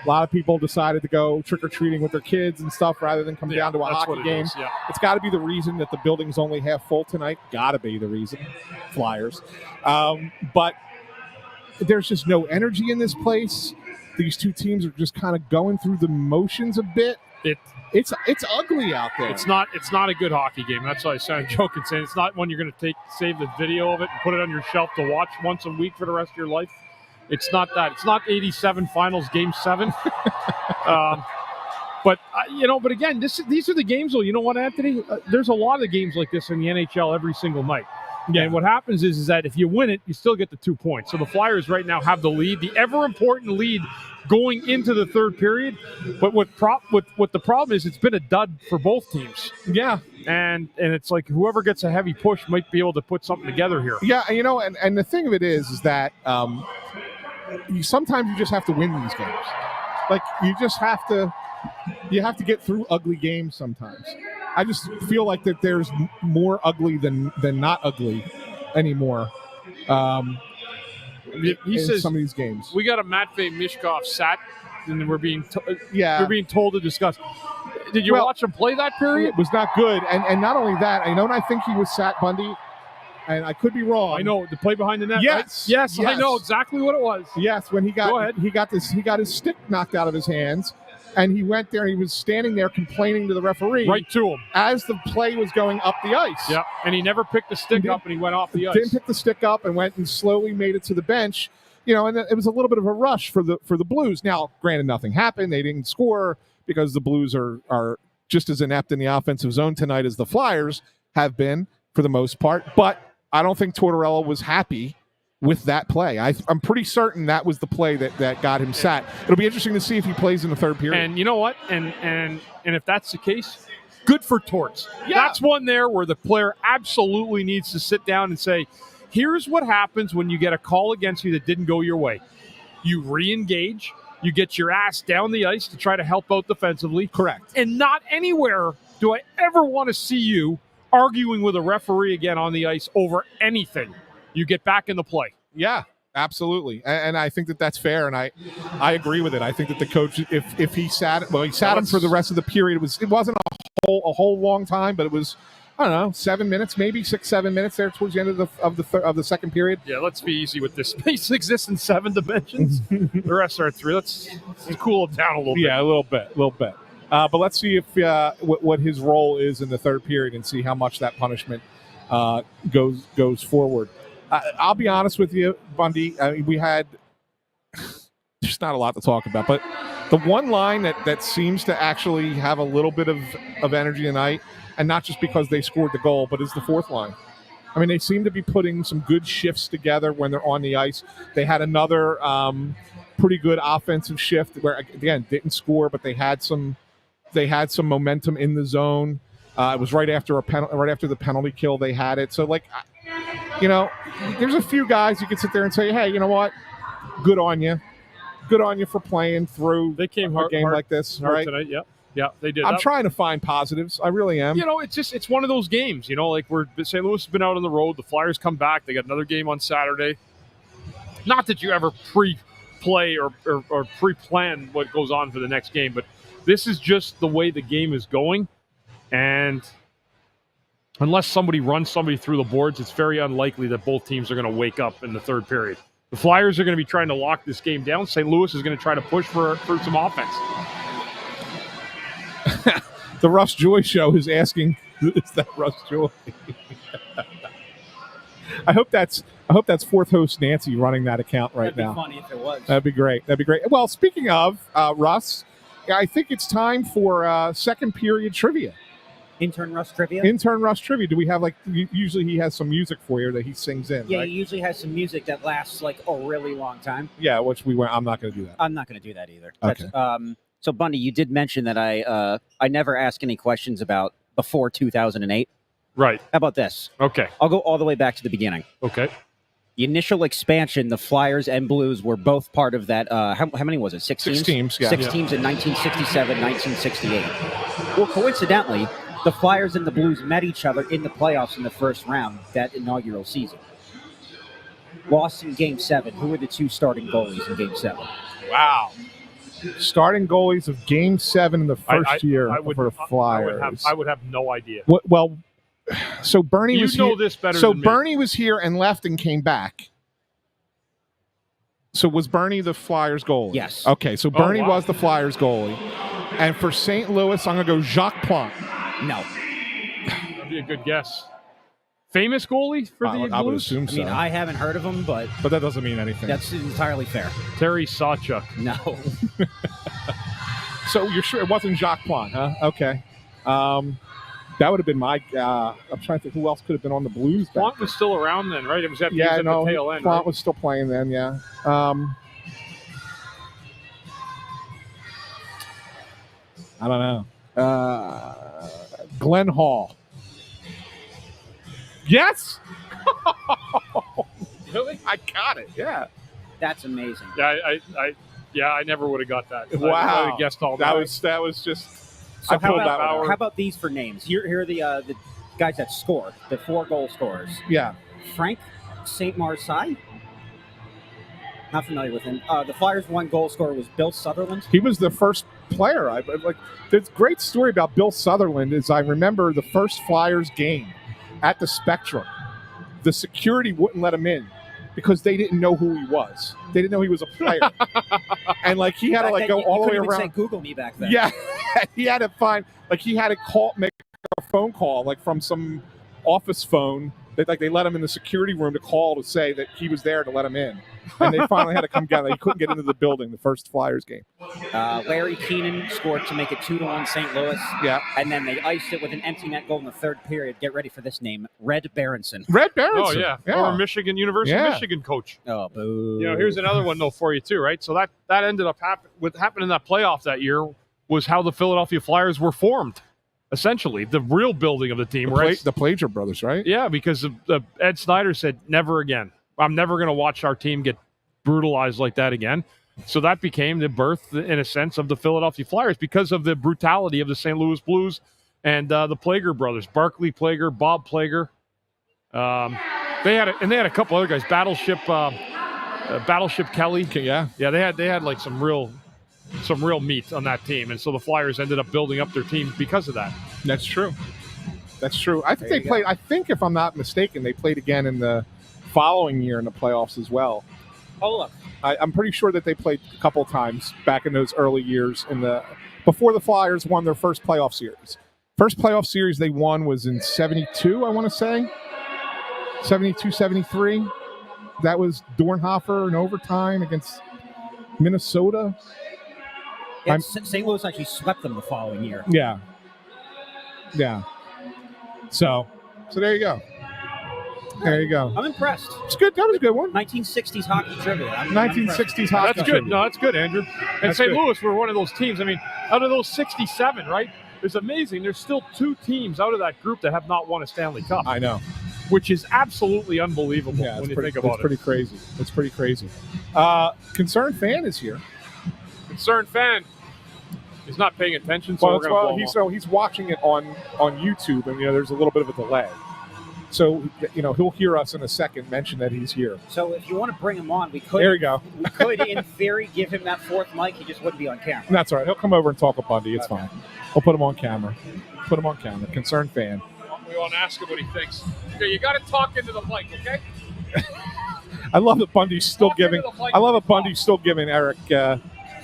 Speaker 2: a lot of people decided to go trick-or-treating with their kids and stuff rather than come down to a hockey game.
Speaker 4: Yeah.
Speaker 2: It's got to be the reason that the building's only half full tonight. Got to be the reason. Flyers. But there's just no energy in this place. These two teams are just kind of going through the motions a bit. It's ugly out there.
Speaker 4: It's not a good hockey game. That's why I started joking, saying it's not one you're going to save the video of it and put it on your shelf to watch once a week for the rest of your life. It's not that. It's not 87 Finals Game 7. But again, these are the games, though. You know what, Anthony? There's a lot of games like this in the NHL every single night. Yeah. And what happens is that if you win it, you still get the 2 points. So the Flyers right now have the lead, the ever-important lead going into the third period. But what the problem is, it's been a dud for both teams.
Speaker 2: Yeah.
Speaker 4: And it's like whoever gets a heavy push might be able to put something together here.
Speaker 2: Yeah, and the thing of it is that sometimes you just have to win these games. You have to get through ugly games sometimes. I just feel like that there's more ugly than not ugly anymore.
Speaker 4: He says
Speaker 2: some of these games.
Speaker 4: We got a Matvei Mishkov sat, and we're being told to discuss. Did you watch him play that period?
Speaker 2: It was not good, and not only that, I think he was sat, Bundy, and I could be wrong.
Speaker 4: I know the play behind the net.
Speaker 2: Yes,
Speaker 4: right? yes, I know exactly what it was.
Speaker 2: Yes, when he got his stick knocked out of his hands. And he went there and he was standing there complaining to the referee.
Speaker 4: Right to him.
Speaker 2: As the play was going up the ice.
Speaker 4: Yeah, and he never picked the stick up and he went off the ice.
Speaker 2: Didn't pick the stick up and went and slowly made it to the bench. And it was a little bit of a rush for the Blues. Now, granted, nothing happened. They didn't score because the Blues are just as inept in the offensive zone tonight as the Flyers have been for the most part. But I don't think Tortorella was happy with that play. I'm pretty certain that was the play that got him sat. It'll be interesting to see if he plays in the third period.
Speaker 4: And you know what? And if that's the case, good for Torts.
Speaker 2: Yeah.
Speaker 4: That's one there where the player absolutely needs to sit down and say, here's what happens when you get a call against you that didn't go your way. You re-engage. You get your ass down the ice to try to help out defensively.
Speaker 2: Correct.
Speaker 4: And not anywhere do I ever want to see you arguing with a referee again on the ice over anything. You get back in the play.
Speaker 2: Yeah, absolutely. And I think that's fair, and I agree with it. I think that the coach, if he sat him for the rest of the period. It wasn't a whole long time, but it was, I don't know, 7 minutes, maybe 6-7 minutes there towards the end of the second period.
Speaker 4: Yeah, let's be easy with this. Space exists in 7 dimensions. The rest are 3. Let's cool it down a little bit.
Speaker 2: Yeah, a little bit. But let's see if what his role is in the third period and see how much that punishment goes forward. I'll be honest with you, Bundy. We had there's not a lot to talk about, but the one line that seems to actually have a little bit of energy tonight, and not just because they scored the goal, but is the fourth line. I mean, they seem to be putting some good shifts together when they're on the ice. They had another pretty good offensive shift where, again, didn't score, but they had some momentum in the zone. It was right after right after the penalty kill they had it. So, like, there's a few guys you could sit there and say, hey, you know what? Good on you. Good on you for playing through
Speaker 4: They came
Speaker 2: a game like this,
Speaker 4: hard
Speaker 2: right?
Speaker 4: tonight. Yeah, they did.
Speaker 2: I'm trying to find positives. I really am.
Speaker 4: It's one of those games. Like St. Louis has been out on the road. The Flyers come back. They got another game on Saturday. Not that you ever pre-play or pre-plan what goes on for the next game, but this is just the way the game is going. And unless somebody runs somebody through the boards, it's very unlikely that both teams are going to wake up in the third period. The Flyers are going to be trying to lock this game down. St. Louis is going to try to push for some offense.
Speaker 2: The Russ Joy Show is asking, is that Russ Joy? I hope that's fourth host Nancy running that account right now.
Speaker 1: That'd be funny if it was.
Speaker 2: That'd be great. Well, speaking of Russ, I think it's time for second period trivia.
Speaker 1: Intern Russ trivia?
Speaker 2: Intern Russ trivia. Do we have, usually he has some music for you that he sings in,
Speaker 1: Yeah,
Speaker 2: right?
Speaker 1: he usually has some music that lasts, a really long time.
Speaker 2: Yeah, which I'm not going to do that.
Speaker 1: I'm not going to do that either.
Speaker 2: Okay.
Speaker 1: So, Bundy, you did mention that I never ask any questions about before 2008.
Speaker 4: Right.
Speaker 1: How about this?
Speaker 4: Okay.
Speaker 1: I'll go all the way back to the beginning.
Speaker 4: Okay.
Speaker 1: The initial expansion, the Flyers and Blues were both part of that. How many was it? 6 teams?
Speaker 2: 6 teams, yeah.
Speaker 1: 6 teams in 1967, 1968. Well, coincidentally, the Flyers and the Blues met each other in the playoffs in the first round that inaugural season. Lost in Game 7. Who were the two starting goalies in Game 7?
Speaker 2: Wow. Starting goalies of Game 7 in the first year for the Flyers.
Speaker 4: I would have no idea.
Speaker 2: Well, so Bernie was here.
Speaker 4: You know this better
Speaker 2: So
Speaker 4: than me.
Speaker 2: Bernie was here and left and came back. So was Bernie the Flyers goalie?
Speaker 1: Yes.
Speaker 2: Okay, so Bernie
Speaker 4: wow.
Speaker 2: was the Flyers goalie. And for St. Louis, I'm going to go Jacques Plante.
Speaker 1: No.
Speaker 4: That'd be a good guess. Famous goalie for the Blues?
Speaker 2: I would assume
Speaker 1: I
Speaker 2: so.
Speaker 1: mean, I haven't heard of him, but
Speaker 2: But that doesn't mean anything.
Speaker 1: that's entirely fair.
Speaker 4: Terry Sawchuk.
Speaker 1: No.
Speaker 2: So you're sure it wasn't Jacques Plante, huh? Okay. That would have been my. I'm trying to think who else could have been on the Blues. Back
Speaker 4: Plante was still around then, right? It was at, he was at
Speaker 2: no,
Speaker 4: the tail end.
Speaker 2: Plante
Speaker 4: Right?
Speaker 2: was still playing then. Yeah. I don't know. Glenn Hall. Yes.
Speaker 4: Really?
Speaker 2: I got it. Yeah.
Speaker 1: That's amazing.
Speaker 4: Yeah, I never would have got that. I would
Speaker 2: Wow.
Speaker 4: have guessed all
Speaker 2: That
Speaker 4: that.
Speaker 2: was just.
Speaker 1: So
Speaker 2: I pulled that one.
Speaker 1: how about these for names? Here are the guys that scored, the 4 goal scorers.
Speaker 2: Yeah.
Speaker 1: Frank St. Marseille. Not familiar with him. The Flyers' 1 goal scorer was Bill Sutherland.
Speaker 2: He was the first player. The great story about Bill Sutherland is I remember the first Flyers game at the Spectrum. The security wouldn't let him in because they didn't know who he was. They didn't know he was a player, and he had to go all the way
Speaker 1: You couldn't even
Speaker 2: around.
Speaker 1: say Google me back then.
Speaker 2: Yeah, he had to find he had to make a phone call from some office phone. They let him in the security room to call to say that he was there to let him in, and they finally had to come down. He couldn't get into the building the first Flyers game.
Speaker 1: Larry Keenan scored to make it 2-1 St. Louis.
Speaker 2: Yeah,
Speaker 1: and then they iced it with an empty net goal in the third period. Get ready for this name, Red Berenson.
Speaker 2: Red Berenson.
Speaker 4: Oh yeah, former University of Michigan coach.
Speaker 1: Oh, boo.
Speaker 4: Here's another one though for you too, right? So that ended up what happened in that playoff that year was how the Philadelphia Flyers were formed. Essentially, the real building of the team.
Speaker 2: The Plager brothers, right?
Speaker 4: Yeah, because Ed Snyder said, never again. I'm never going to watch our team get brutalized like that again. So that became the birth, in a sense, of the Philadelphia Flyers because of the brutality of the St. Louis Blues and the Plager brothers, Barclay Plager, Bob Plager. They had a couple other guys, Battleship Kelly.
Speaker 2: Yeah.
Speaker 4: Yeah, they had some real meat on that team, and so the Flyers ended up building up their team because of that.
Speaker 2: That's true. I think they played. I think, if I'm not mistaken, they played again in the following year in the playoffs as well.
Speaker 1: Oh, look.
Speaker 2: I'm pretty sure that they played a couple of times back in those early years before the Flyers won their first playoff series. First playoff series they won was in 72, I want to say. 72, 73. That was Dornhofer in overtime against Minnesota.
Speaker 1: St. Louis actually swept them the following year.
Speaker 2: Yeah. So there you go. There you go.
Speaker 1: I'm impressed.
Speaker 2: It's good. That was a good one.
Speaker 1: 1960s hockey trivia.
Speaker 2: 1960s hockey.
Speaker 4: That's good. No, that's good, Andrew. And
Speaker 2: That's
Speaker 4: St.
Speaker 2: good.
Speaker 4: Louis were one of those teams. I mean, out of those 67, right? is amazing. There's still 2 teams out of that group that have not won a Stanley Cup.
Speaker 2: I know.
Speaker 4: Which is absolutely unbelievable when you think about it.
Speaker 2: It's pretty crazy. It's pretty crazy. Concerned fan is here.
Speaker 4: Concerned fan. He's not paying attention, so we're going to blow him.
Speaker 2: He's watching it on YouTube, and there's a little bit of a delay. So he'll hear us in a second mention that he's here.
Speaker 1: So if you want to bring him on, we could.
Speaker 2: There you go.
Speaker 1: We could, in theory, give him that 4th mic. He just wouldn't be on camera.
Speaker 2: That's all right. He'll come over and talk with Bundy. It's fine. We'll put him on camera. Put him on camera. Concerned fan.
Speaker 4: We want to ask him what he thinks. Okay, you got to talk into the mic, okay?
Speaker 2: I love that Bundy's still giving. I love that Bundy's still giving Eric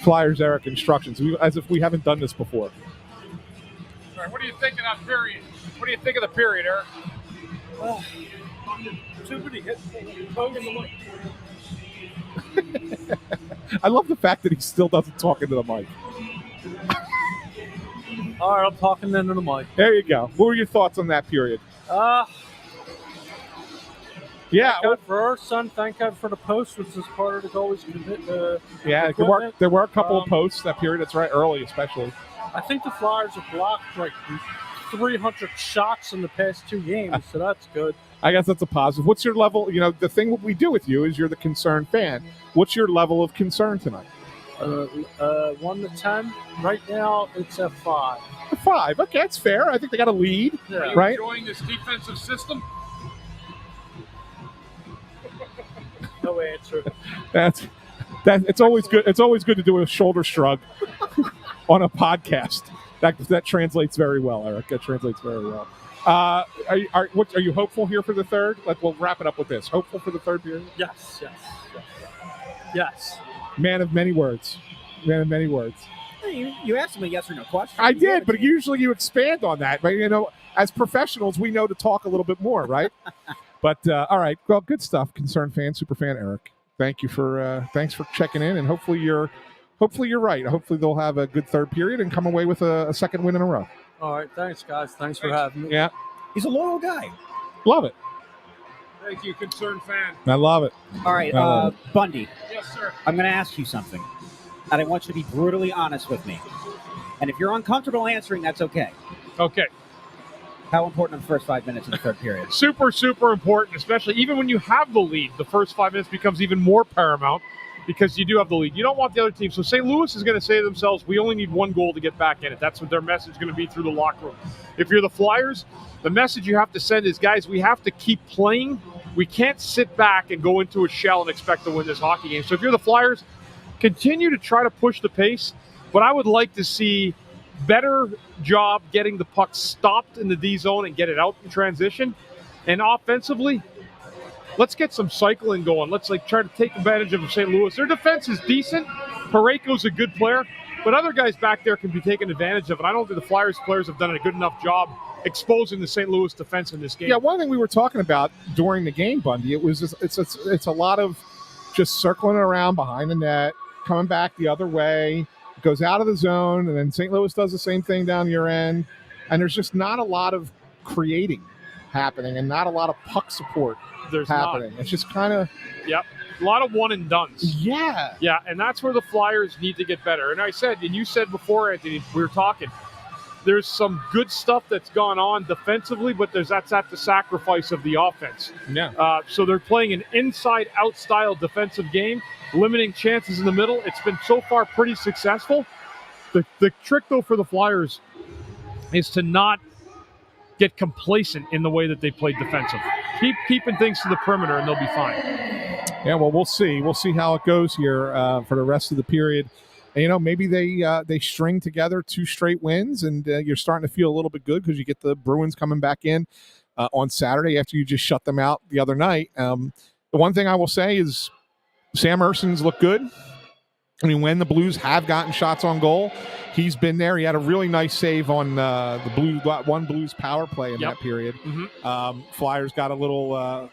Speaker 2: Flyers Eric instructions, as if we haven't done this before.
Speaker 4: All right, what do you think of that period? What do you think of the period, Eric?
Speaker 5: Too many hits. Post.
Speaker 2: I love the fact that he still doesn't talk into the mic.
Speaker 5: All right, I'm talking into the mic.
Speaker 2: There you go. What were your thoughts on that period?
Speaker 5: Thank God for our son. Thank God for the post, which is part of the goalie's equipment.
Speaker 2: There were a couple of posts that period. That's right, early especially.
Speaker 5: I think the Flyers have blocked like 300 shots in the past 2 games, so that's good.
Speaker 2: I guess that's a positive. What's your level? The thing what we do with you is you're the concerned fan. What's your level of concern tonight?
Speaker 5: 1 to 10. Right now, it's a 5.
Speaker 2: A 5. Okay, that's fair. I think they got a lead.
Speaker 5: Yeah.
Speaker 4: Are you
Speaker 2: right?
Speaker 4: enjoying this defensive system?
Speaker 5: No answer.
Speaker 2: It's always good. It's always good to do a shoulder shrug on a podcast. That translates very well, Eric. That translates very well. Are you hopeful here for the third? We'll wrap it up with this. Hopeful for the third period?
Speaker 5: Yes.
Speaker 2: Man of many words. Man of many words.
Speaker 1: You asked him a yes or no question.
Speaker 2: I did, but usually you expand on that. But as professionals, we know to talk a little bit more, right? But all right, well, good stuff, concerned fan, super fan Eric. Thank you thanks for checking in, and hopefully you're right. Hopefully they'll have a good third period and come away with a second win in a row.
Speaker 5: All right, thanks guys. Thanks for having me.
Speaker 2: Yeah,
Speaker 1: He's a loyal guy.
Speaker 2: love it.
Speaker 4: Thank you, concerned fan.
Speaker 2: I love it.
Speaker 1: All right, Bundy,
Speaker 4: Yes, sir.
Speaker 1: I'm going to ask you something, and I want you to be brutally honest with me. And if you're uncomfortable answering, that's okay.
Speaker 4: Okay.
Speaker 1: How important are the first 5 minutes of the third period?
Speaker 4: Super, super important, especially even when you have the lead. The first 5 minutes becomes even more paramount because you do have the lead. You don't want the other team. So St. Louis is going to say to themselves, we only need 1 goal to get back in it. That's what their message is going to be through the locker room. If you're the Flyers, the message you have to send is, guys, we have to keep playing. We can't sit back and go into a shell and expect to win this hockey game. So if you're the Flyers, continue to try to push the pace. But I would like to see better job getting the puck stopped in the D zone and get it out in transition. And offensively, let's get some cycling going. Let's try to take advantage of St. Louis. Their defense is decent. Parayko's a good player, but other guys back there can be taken advantage of. And I don't think the Flyers players have done a good enough job exposing the St. Louis defense in this game.
Speaker 2: Yeah, one thing we were talking about during the game, Bundy, it's a lot of just circling around behind the net, coming back the other way. Goes out of the zone, and then St. Louis does the same thing down your end, and there's just not a lot of creating happening and not a lot of puck support happening. It's just kind of...
Speaker 4: Yep. A lot of one and dones.
Speaker 2: Yeah.
Speaker 4: Yeah, and that's where the Flyers need to get better. And I said, and you said before, Anthony, we were talking, there's some good stuff that's gone on defensively, but that's at the sacrifice of the offense.
Speaker 2: Yeah.
Speaker 4: So they're playing an inside-out style defensive game, limiting chances in the middle. It's been so far pretty successful. The trick, though, for the Flyers is to not get complacent in the way that they play defensive. Keep keeping things to the perimeter, and they'll be fine.
Speaker 2: Yeah, well, we'll see. We'll see how it goes here for the rest of the period. And, maybe they string together 2 straight wins, and you're starting to feel a little bit good because you get the Bruins coming back in on Saturday after you just shut them out the other night. The one thing I will say is Sam Erson's looked good. I mean, when the Blues have gotten shots on goal, he's been there. He had a really nice save on the Blues power play in that period.
Speaker 4: Mm-hmm.
Speaker 2: Flyers got a little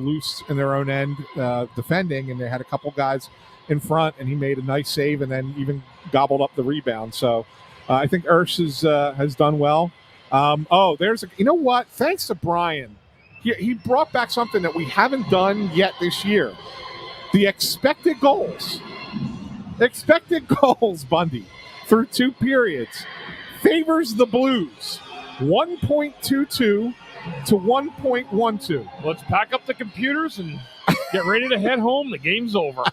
Speaker 2: loose in their own end defending, and they had a couple guys in front, and he made a nice save and then even gobbled up the rebound. So I think Urs has done well. You know what? Thanks to Brian. He brought back something that we haven't done yet this year. The expected goals. Expected goals, Bundy, through 2 periods. favors the Blues, 1.22 to 1.12.
Speaker 4: Let's pack up the computers and get ready to head home. The game's over.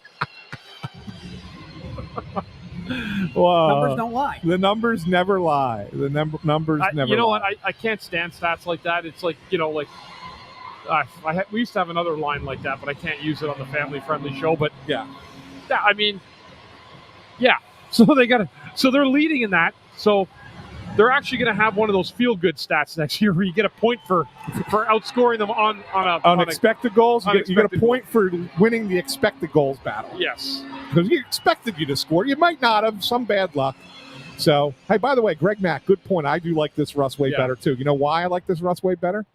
Speaker 2: Well,
Speaker 1: Numbers don't lie.
Speaker 2: The numbers never lie. The numbers never.
Speaker 4: You know
Speaker 2: lie.
Speaker 4: what? I can't stand stats like that. It's like, we used to have another line like that, but I can't use it on the family-friendly show. But
Speaker 2: yeah,
Speaker 4: I mean, yeah. So so they're leading in that. So they're actually going to have one of those feel-good stats next year where you get a point for outscoring them on
Speaker 2: expected goals. You get a point
Speaker 4: goal.
Speaker 2: for winning the expected goals battle.
Speaker 4: Yes.
Speaker 2: Because he expected you to score. You might not have. Some bad luck. So, hey, by the way, Greg Mack, good point. I do like this Russ way better, too. You know why I like this Russ way better?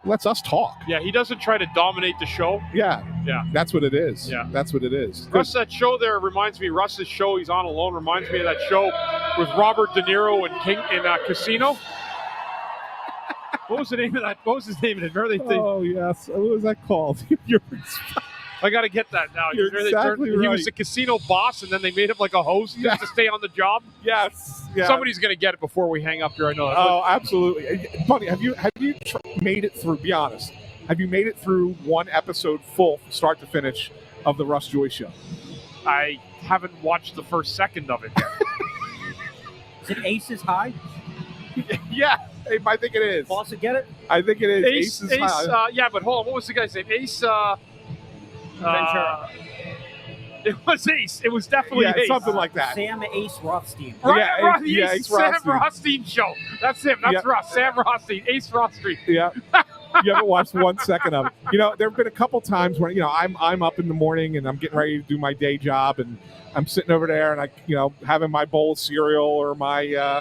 Speaker 2: It lets us talk.
Speaker 4: Yeah, he doesn't try to dominate the show.
Speaker 2: Yeah.
Speaker 4: Yeah.
Speaker 2: That's what it is.
Speaker 4: Yeah.
Speaker 2: That's what it is.
Speaker 4: Russ, that show there reminds me, Russ's show, he's on alone, reminds me of that show with Robert De Niro and King in Casino. What was the name of that? What was his name in it?
Speaker 2: Oh, yes. What was that called?
Speaker 4: I got to get that now.
Speaker 2: You're exactly right.
Speaker 4: He was a casino boss, and then they made him like a host just to stay on the job.
Speaker 2: Yes. Yeah.
Speaker 4: Somebody's going to get it before we hang up here. I know that.
Speaker 2: Oh, absolutely. Bundy, have you made it through? Be honest. Have you made it through one episode full, start to finish, of the Russ Joy Show?
Speaker 4: I haven't watched the first second of it yet.
Speaker 1: Is it Aces High?
Speaker 2: Yeah, I think it is.
Speaker 1: Fawcett, get it?
Speaker 2: I think it is.
Speaker 4: Ace,
Speaker 2: High.
Speaker 4: yeah, but hold on. What was the guy's name? Ace.
Speaker 1: Ventura.
Speaker 4: It was Ace. It was definitely Ace.
Speaker 2: Something like that.
Speaker 1: Sam Ace Rothstein.
Speaker 4: Right,
Speaker 2: Ace
Speaker 4: Sam
Speaker 2: Rothstein.
Speaker 4: Rothstein show. That's him. That's Russ. Sam Rothstein. Ace Rothstein.
Speaker 2: Yeah. You haven't watched 1 second of it. There have been a couple times when I'm up in the morning and I'm getting ready to do my day job and I'm sitting over there and I having my bowl of cereal or my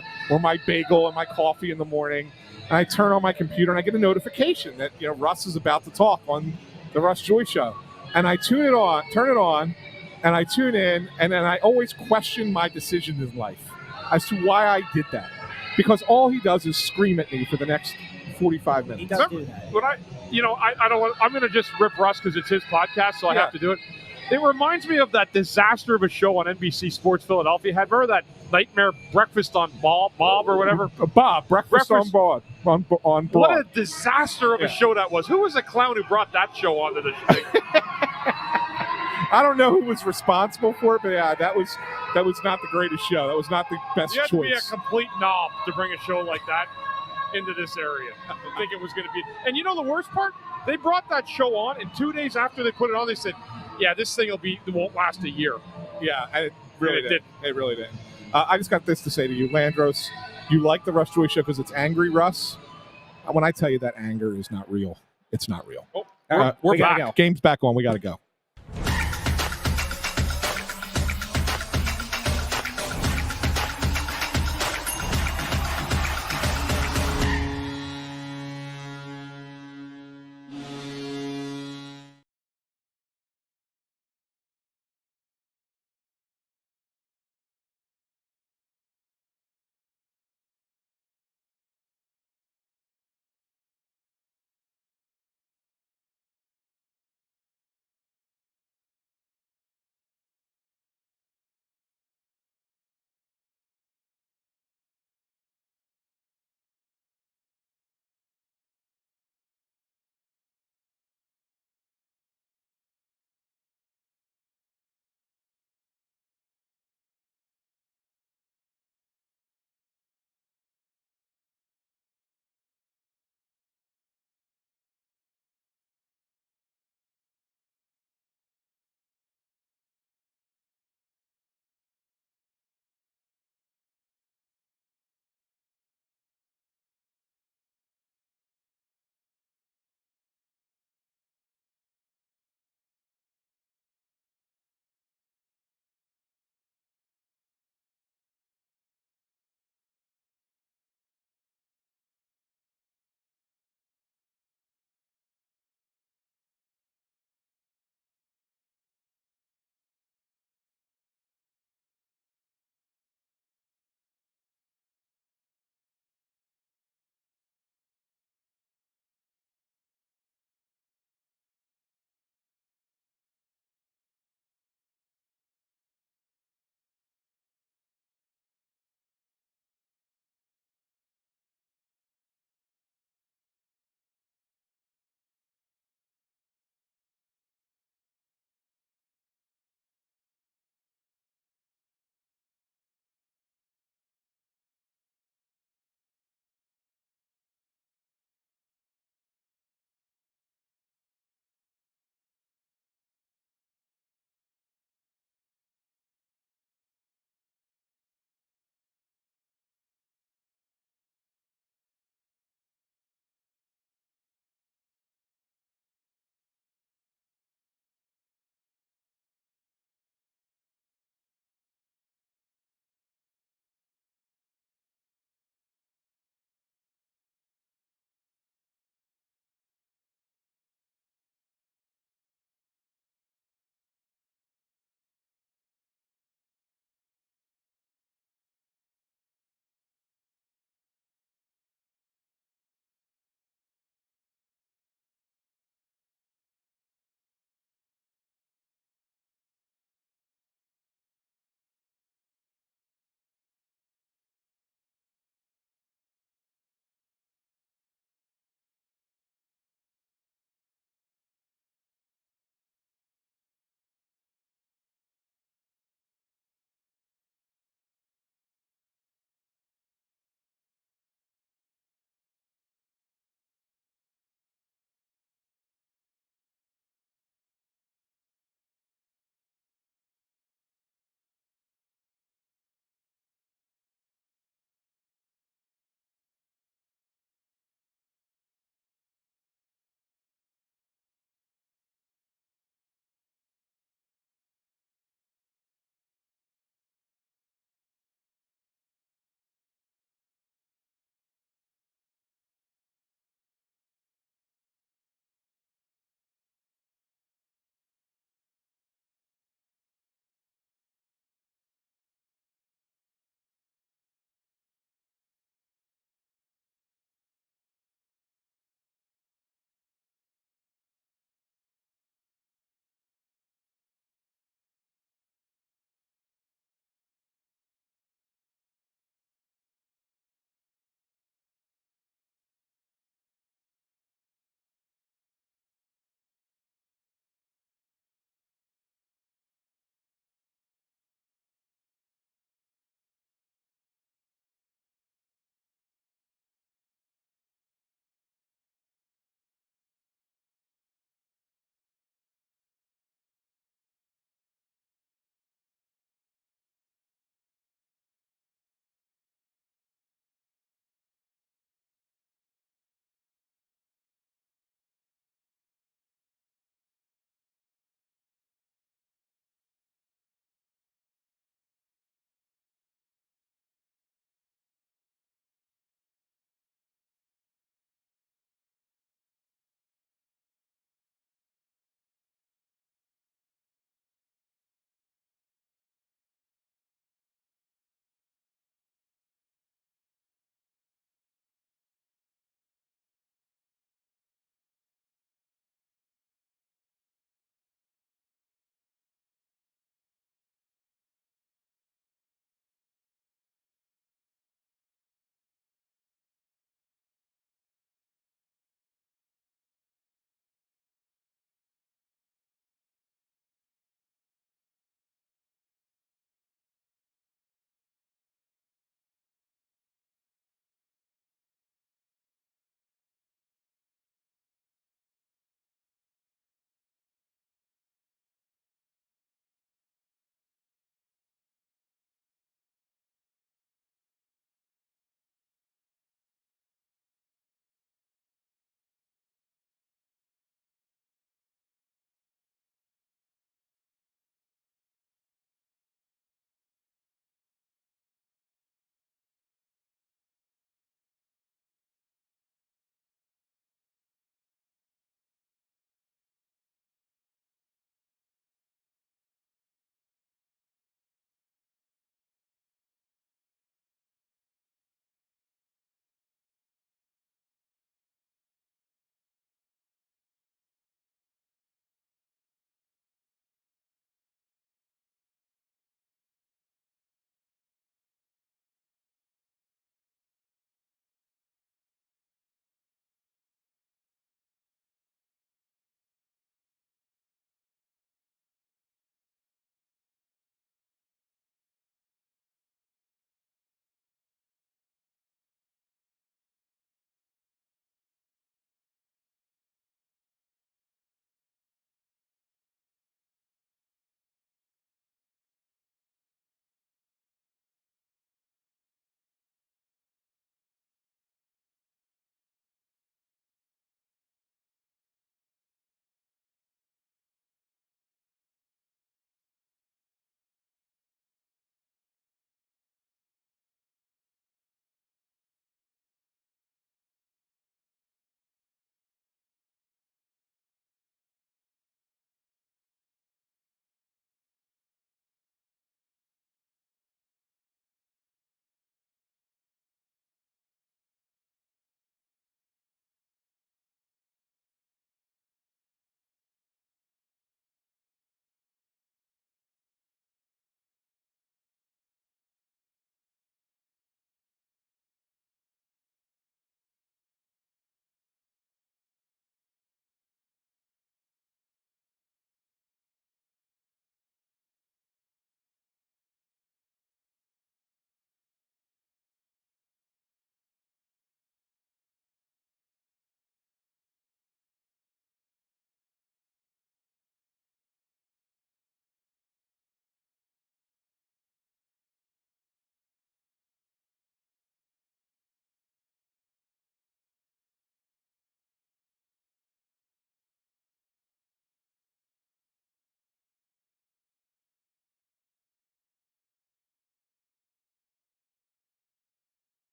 Speaker 2: bagel and my coffee in the morning, and I turn on my computer and I get a notification that Russ is about to talk on the Russ Joy Show, and I turn it on, and I tune in, and then I always question my decision in life as to why I did that, because all he does is scream at me for the next 45 minutes.
Speaker 1: He does do that.
Speaker 4: But I don't want. I'm going to just rip Russ because it's his podcast, so I have to do it. It reminds me of that disaster of a show on NBC Sports Philadelphia. Remember that nightmare breakfast on Bob or whatever?
Speaker 2: Breakfast on Broad. On Broad.
Speaker 4: What a disaster of a show that was. Who was the clown who brought that show onto the thing?
Speaker 2: I don't know who was responsible for it, but yeah, that was not the greatest show. That was not the best choice.
Speaker 4: You had to be a complete knob to bring a show like that into this area. I think it was going to be. And you know the worst part? They brought that show on, and 2 days after they put it on, they said, "Yeah, this thing won't last a year."
Speaker 2: Yeah, it really did. It really did. I just got this to say to you, Landros. You like the Russ Joy Show because it's angry, Russ. When I tell you that anger is not real, it's not real.
Speaker 4: Oh, we're back.
Speaker 2: Go. Game's back on. We got to go.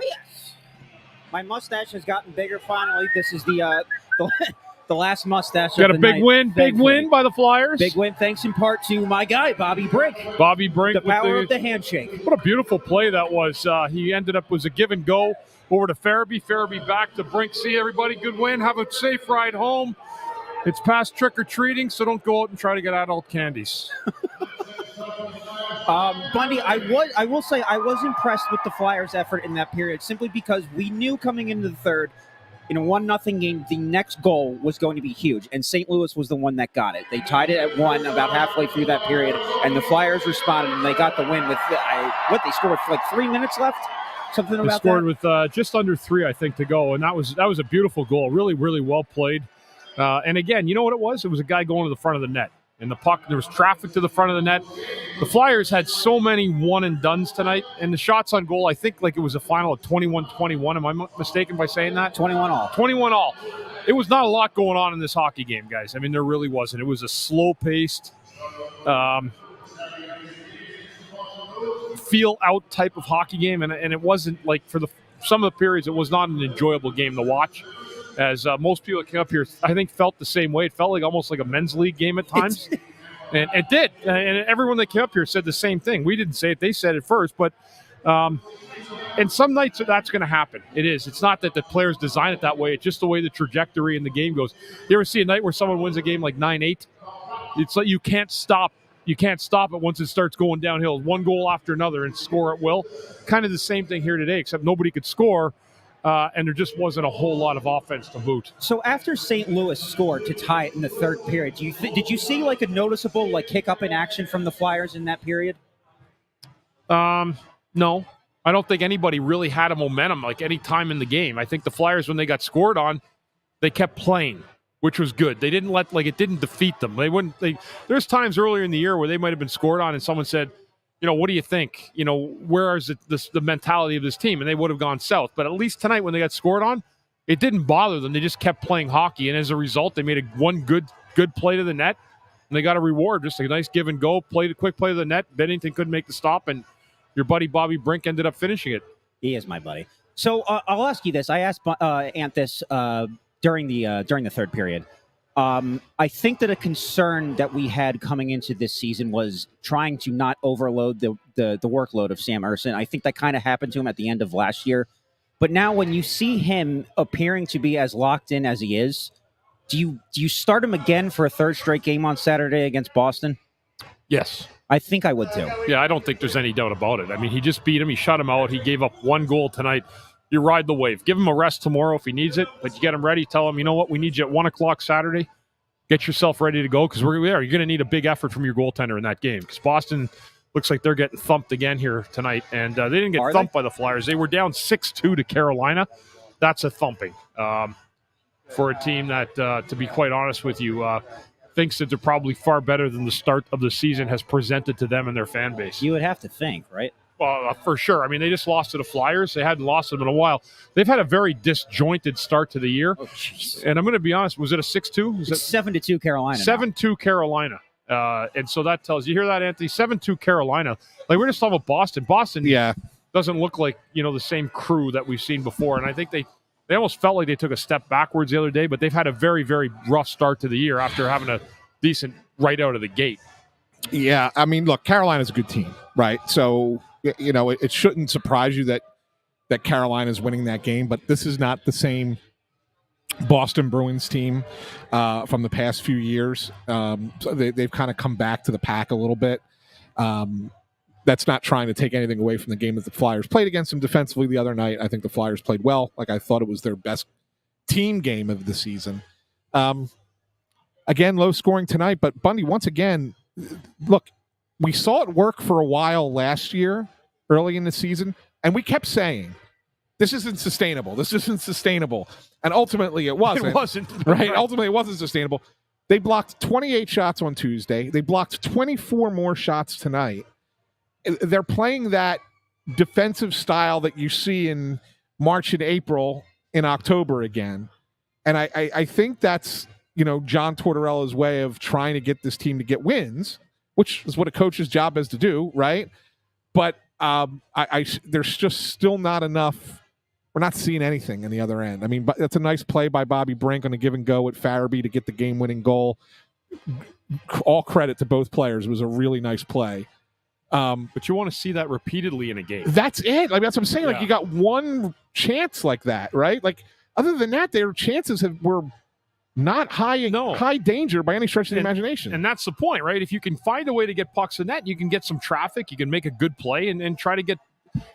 Speaker 1: yes. My mustache has gotten bigger finally. This is the last mustache
Speaker 4: Got
Speaker 1: of
Speaker 4: a
Speaker 1: the
Speaker 4: big
Speaker 1: night,
Speaker 4: win. Big
Speaker 1: thankfully.
Speaker 4: win by the Flyers.
Speaker 1: Big win thanks in part to my guy, Bobby Brink.
Speaker 4: Bobby Brink.
Speaker 1: The power of the handshake.
Speaker 4: What a beautiful play that was. He ended up, was a give and go over to Farabee. Farabee back to Brink. See everybody, good win. Have a safe ride home. It's past trick-or-treating, so don't go out and try to get adult candies.
Speaker 1: Bundy, I will say I was impressed with the Flyers' effort in that period simply because we knew coming into the third, in a 1-0 game, the next goal was going to be huge, and St. Louis was the one that got it. They tied it at 1 about halfway through that period, and the Flyers responded, and they got the win with, they scored with like 3 minutes left? Something about that?
Speaker 4: They scored with just under 3, I think, to go, and that was a beautiful goal. Really, really well played. And again, you know what it was? It was a guy going to the front of the net. And the puck, there was traffic to the front of the net. The Flyers had so many one-and-dones tonight. And the shots on goal, I think like it was a final of 21-21. Am I mistaken by saying that?
Speaker 1: 21 all.
Speaker 4: 21 all. It was not a lot going on in this hockey game, guys. I mean, there really wasn't. It was a slow-paced, feel-out type of hockey game. And it wasn't like for some of the periods, it was not an enjoyable game to watch. As most people that came up here, I think, felt the same way. It felt like almost like a men's league game at times. And it did. And everyone that came up here said the same thing. We didn't say it. They said it first. But and some nights that's going to happen. It is. It's not that the players design it that way. It's just the way the trajectory in the game goes. You ever see a night where someone wins a game like 9-8? It's like you can't stop. You can't stop it once it starts going downhill. One goal after another and score at will. Kind of the same thing here today, except nobody could score. And there just wasn't a whole lot of offense to boot.
Speaker 1: So after St. Louis scored to tie it in the third period, did you see like a noticeable like kick up in action from the Flyers in that period?
Speaker 4: No. I don't think anybody really had a momentum like any time in the game. I think the Flyers, when they got scored on, they kept playing, which was good. They didn't it didn't defeat them. There's times earlier in the year where they might have been scored on and someone said, what do you think? Where is the mentality of this team? And they would have gone south. But at least tonight when they got scored on, it didn't bother them. They just kept playing hockey. And as a result, they made one good play to the net. And they got a reward, just a nice give and go. Played a quick play to the net. Bennington couldn't make the stop. And your buddy Bobby Brink ended up finishing it.
Speaker 1: He is my buddy. So I'll ask you this. I asked Ant this during the third period. I think that a concern that we had coming into this season was trying to not overload the workload of Sam Ersson. I think that kind of happened to him at the end of last year. But now when you see him appearing to be as locked in as he is, do you start him again for a third straight game on Saturday against Boston?
Speaker 4: Yes.
Speaker 1: I think I would too.
Speaker 4: Yeah, I don't think there's any doubt about it. I mean, he just beat him. He shut him out. He gave up 1 goal tonight. You ride the wave. Give him a rest tomorrow if he needs it, but you get him ready. Tell him, you know what, we need you at 1 o'clock Saturday. Get yourself ready to go because you're going to need a big effort from your goaltender in that game because Boston looks like they're getting thumped again here tonight. And they didn't get thumped by the Flyers. They were down 6-2 to Carolina. That's a thumping for a team that, to be quite honest with you, thinks that they're probably far better than the start of the season has presented to them and their fan base.
Speaker 1: You would have to think, right?
Speaker 4: Well, for sure. I mean, they just lost to the Flyers. They hadn't lost them in a while. They've had a very disjointed start to the year.
Speaker 1: Oh, jeez.
Speaker 4: And I'm going to be honest. Was it a 6-2?
Speaker 1: It's 7-2 Carolina.
Speaker 4: 7-2 Carolina. And so that tells you. Hear that, Anthony? 7-2 Carolina. Like, we're just talking about Boston. Boston doesn't look like, the same crew that we've seen before. And I think they almost felt like they took a step backwards the other day, but they've had a very, very rough start to the year after having a decent right out of the gate.
Speaker 2: Yeah. I mean, look, Carolina's a good team, right? So, it shouldn't surprise you that Carolina's winning that game, but this is not the same Boston Bruins team from the past few years. So they've kind of come back to the pack a little bit. That's not trying to take anything away from the game that the Flyers played against them defensively the other night. I think the Flyers played well. Like, I thought it was their best team game of the season. Again, low scoring tonight, but Bundy, once again, look, we saw it work for a while last year, early in the season, and we kept saying, this isn't sustainable. This isn't sustainable. And ultimately it wasn't.
Speaker 4: It wasn't.
Speaker 2: Right? Ultimately it wasn't sustainable. They blocked 28 shots on Tuesday. They blocked 24 more shots tonight. They're playing that defensive style that you see in March and April in October again. And I think that's, John Tortorella's way of trying to get this team to get wins, which is what a coach's job is to do, right? But there's just still not enough we're not seeing anything in the other end. I mean, but that's a nice play by Bobby Brink on a give and go with Farabee to get the game-winning goal. All credit to both players. It was a really nice play.
Speaker 4: But you want to see that repeatedly in a game.
Speaker 2: That's it. Like, that's what I'm saying. Like, you got one chance like that, right? Like, other than that, their chances were not high danger by any stretch of the imagination.
Speaker 4: And that's the point, right? If you can find a way to get pucks in net, you can get some traffic, you can make a good play and try to get.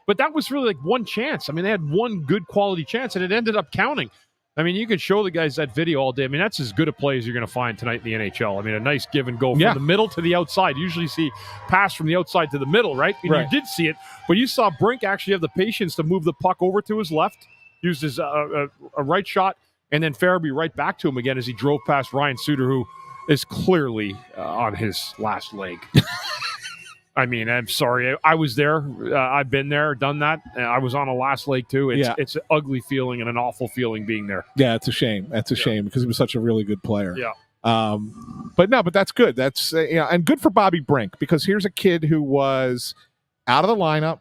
Speaker 4: But that was really like one chance. I mean, they had one good quality chance, and it ended up counting. I mean, you could show the guys that video all day. I mean, that's as good a play as you're going to find tonight in the NHL. I mean, a nice give and go from the middle to the outside. You usually see pass from the outside to the middle, right? And you did see it, but you saw Brink actually have the patience to move the puck over to his left, used his a right shot, and then Farabee right back to him again as he drove past Ryan Suter, who is clearly on his last leg. I mean, I'm sorry. I was there. I've been there, done that. I was on a last leg, too. It's an ugly feeling and an awful feeling being there.
Speaker 2: Yeah, it's a shame. That's a shame because he was such a really good player.
Speaker 4: Yeah.
Speaker 2: But that's good. That's and good for Bobby Brink because here's a kid who was out of the lineup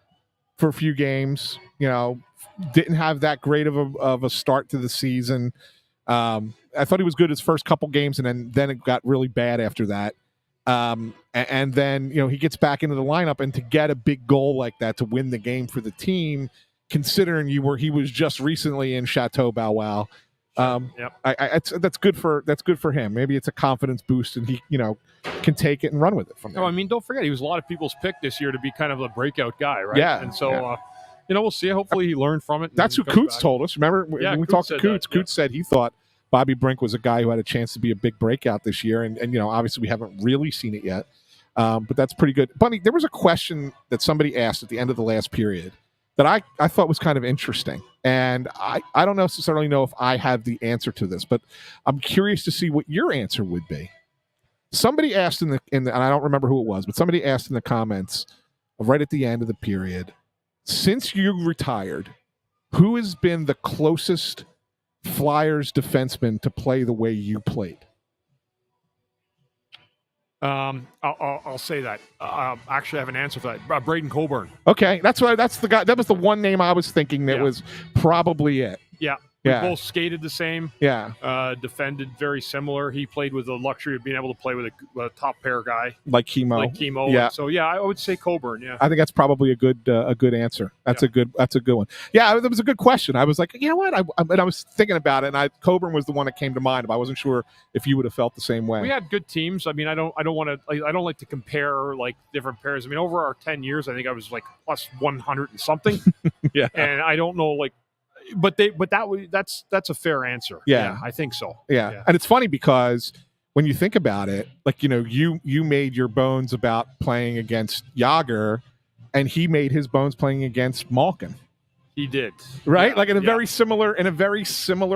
Speaker 2: for a few games, didn't have that great of a start to the season. I thought he was good his first couple games, and then it got really bad after that. And then he gets back into the lineup, and to get a big goal like that to win the game for the team, considering he was just recently in Chateau Bow Wow. That's good for him. Maybe it's a confidence boost, and he can take it and run with it from there.
Speaker 4: I mean, don't forget he was a lot of people's pick this year to be kind of a breakout guy, right?
Speaker 2: Yeah,
Speaker 4: and so. We'll see. Hopefully he learned from it.
Speaker 2: That's who Coots told us. Remember when we talked to Coots? Coots said he thought Bobby Brink was a guy who had a chance to be a big breakout this year. And obviously we haven't really seen it yet. But that's pretty good. Bundy, there was a question that somebody asked at the end of the last period that I thought was kind of interesting. And I don't necessarily know if I have the answer to this, but I'm curious to see what your answer would be. Somebody asked in the and I don't remember who it was, but somebody asked in the comments right at the end of the period, since you retired, who has been the closest Flyers defenseman to play the way you played?
Speaker 4: I'll say that. Actually, I have an answer for that. Braden Coburn.
Speaker 2: Okay, that's the guy. That was the one name I was thinking that was probably it.
Speaker 4: Yeah. We both skated the same.
Speaker 2: Yeah.
Speaker 4: Defended very similar. He played with the luxury of being able to play with a top pair guy.
Speaker 2: Like Chemo.
Speaker 4: Yeah. So, I would say Coburn, yeah.
Speaker 2: I think that's probably a good answer. That's a good one. Yeah, that was a good question. I was like, you know what? I was thinking about it, and Coburn was the one that came to mind, but I wasn't sure if you would have felt the same way.
Speaker 4: We had good teams. I mean, I don't like to compare like different pairs. I mean, over our 10 years, I think I was like plus 100 and something.
Speaker 2: Yeah.
Speaker 4: And I don't know but that's a fair answer.
Speaker 2: Yeah,
Speaker 4: I think so.
Speaker 2: Yeah. And it's funny because when you think about it, like you made your bones about playing against Jágr, and he made his bones playing against Malkin.
Speaker 4: He did,
Speaker 2: right? Like in a very similar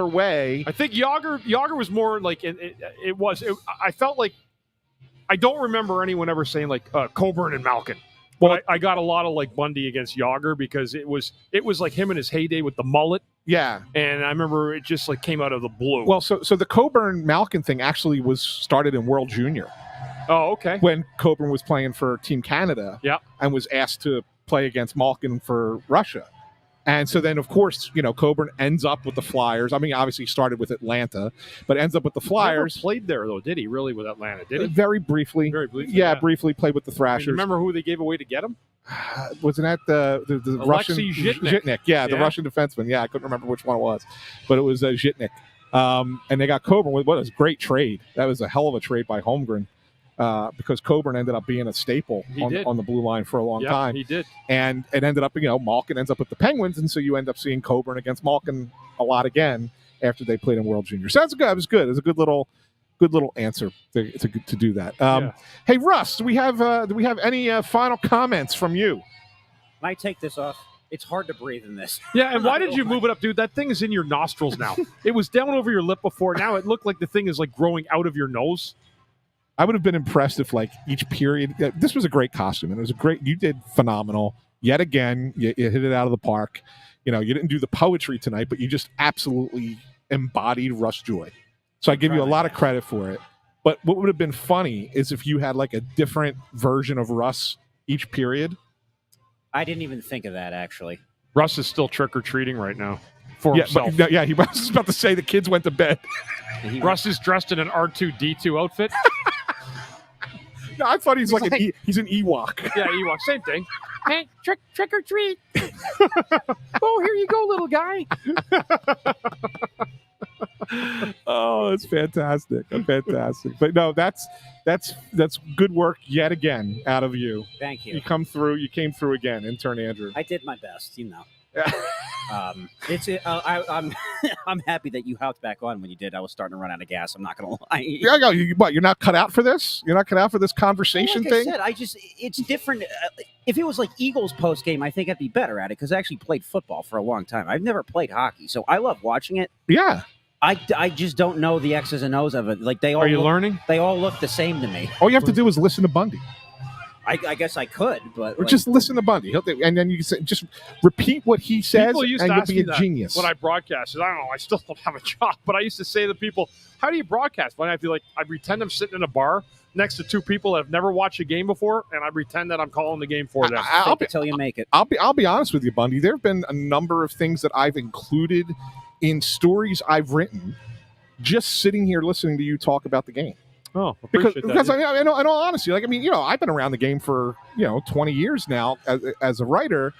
Speaker 2: way.
Speaker 4: I think Jágr was more like I felt like I don't remember anyone ever saying like Coburn and Malkin. Well, I got a lot of like Bundy against Jágr because it was like him in his heyday with the mullet.
Speaker 2: Yeah.
Speaker 4: And I remember it just like came out of the blue.
Speaker 2: Well, so the Coburn Malkin thing actually was started in World Junior.
Speaker 4: Oh, okay.
Speaker 2: When Coburn was playing for Team Canada.
Speaker 4: Yeah.
Speaker 2: And was asked to play against Malkin for Russia. And so then, of course, Coburn ends up with the Flyers. I mean, obviously he started with Atlanta, but ends up with the Flyers.
Speaker 4: Never played there, though, did he, really, with Atlanta? Did he?
Speaker 2: Very briefly. Yeah, briefly played with the Thrashers.
Speaker 4: Remember who they gave away to get him?
Speaker 2: Wasn't that the Russian?
Speaker 4: Zhitnik.
Speaker 2: Yeah, the Russian defenseman. Yeah, I couldn't remember which one it was, but it was Zhitnik. And they got Coburn with what was a great trade. That was a hell of a trade by Holmgren. Because Coburn ended up being a staple on the blue line for a long time.
Speaker 4: He did.
Speaker 2: And it ended up, Malkin ends up with the Penguins, and so you end up seeing Coburn against Malkin a lot again after they played in World Junior. So that's good. It was good. It was a good little answer to do that. Hey, Russ, do we have any final comments from you?
Speaker 1: Can I take this off? It's hard to breathe in this.
Speaker 4: Yeah, and why did you move it up, dude? That thing is in your nostrils now. It was down over your lip before. Now it looked like the thing is like growing out of your nose.
Speaker 2: I would have been impressed if, like, each period. This was a great costume, and it was you did phenomenal. Yet again, you hit it out of the park. You didn't do the poetry tonight, but you just absolutely embodied Russ Joy. So I give you a lot of credit for it. But what would have been funny is if you had like a different version of Russ each period.
Speaker 1: I didn't even think of that, actually.
Speaker 4: Russ is still trick-or-treating right now for
Speaker 2: Yeah,
Speaker 4: himself.
Speaker 2: but, he was about to say the kids went to bed.
Speaker 4: Russ is dressed in an R2-D2 outfit.
Speaker 2: No, I thought he's he's an Ewok.
Speaker 4: Yeah, Ewok, same thing. Hey, trick or treat. Oh, here you go, little guy.
Speaker 2: Oh, it's fantastic. Fantastic. But no, that's good work yet again out of you.
Speaker 1: Thank you.
Speaker 2: You came through again, intern Andrew.
Speaker 1: I did my best, I'm happy that you hopped back on when you did. I was starting to run out of gas. I'm not going to lie.
Speaker 2: Yeah, no, you're not cut out for this? You're not cut out for this conversation thing?
Speaker 1: I said, it's different. If it was like Eagles post game, I think I'd be better at it because I actually played football for a long time. I've never played hockey, so I love watching it.
Speaker 2: Yeah.
Speaker 1: I just don't know the X's and O's of it. Like they all.
Speaker 4: Are you learning?
Speaker 1: They all look the same to me.
Speaker 2: All you have to do is listen to Bundy.
Speaker 1: I guess I could, but
Speaker 2: or just listen to Bundy, and then you can say, just repeat what he says,
Speaker 4: People used
Speaker 2: and
Speaker 4: to
Speaker 2: you'll
Speaker 4: ask
Speaker 2: be
Speaker 4: me
Speaker 2: a
Speaker 4: that
Speaker 2: genius.
Speaker 4: when I broadcast. I don't know. I still don't have a job, but I used to say to people, "How do you broadcast?" When I feel like I pretend I'm sitting in a bar next to two people that have never watched a game before, and I pretend that I'm calling the game for them.
Speaker 1: I'll be till you make it.
Speaker 2: I'll be honest with you, Bundy. There have been a number of things that I've included in stories I've written, just sitting here listening to you talk about the game.
Speaker 4: Oh,
Speaker 2: because
Speaker 4: that.
Speaker 2: I mean, in all honesty, I've been around the game for 20 years now as a writer,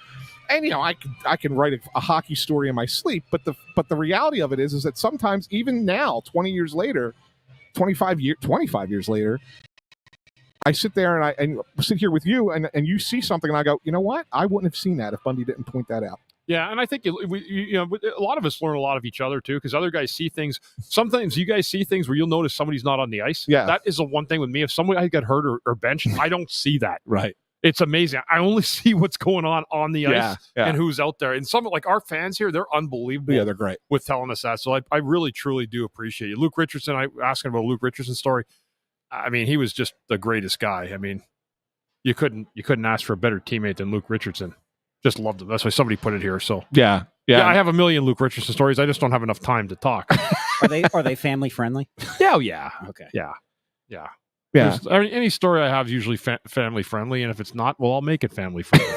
Speaker 2: and I can write a hockey story in my sleep. But the reality of it is that sometimes even now, 20 years later, 25 years later, I sit there and I sit here with you, and you see something, and I go, you know what? I wouldn't have seen that if Bundy didn't point that out.
Speaker 4: Yeah, and I think a lot of us learn a lot of each other too, because other guys see things. Sometimes you guys see things where you'll notice somebody's not on the ice.
Speaker 2: Yeah,
Speaker 4: that is the one thing with me. If somebody got hurt or benched, I don't see that.
Speaker 2: Right.
Speaker 4: It's amazing. I only see what's going on the ice and who's out there. And some like our fans here, they're unbelievable.
Speaker 2: Yeah, they're great
Speaker 4: with telling us that. So I really truly do appreciate you, Luke Richardson. I asking about Luke Richardson's story. I mean, he was just the greatest guy. I mean, you couldn't ask for a better teammate than Luke Richardson. Just loved him. That's why somebody put it here. So
Speaker 2: yeah.
Speaker 4: I have a million Luke Richardson stories. I just don't have enough time to talk.
Speaker 1: Are they family friendly?
Speaker 4: Yeah.
Speaker 1: Okay.
Speaker 4: Yeah. Any story I have is usually family friendly, and if it's not, well, I'll make it family friendly.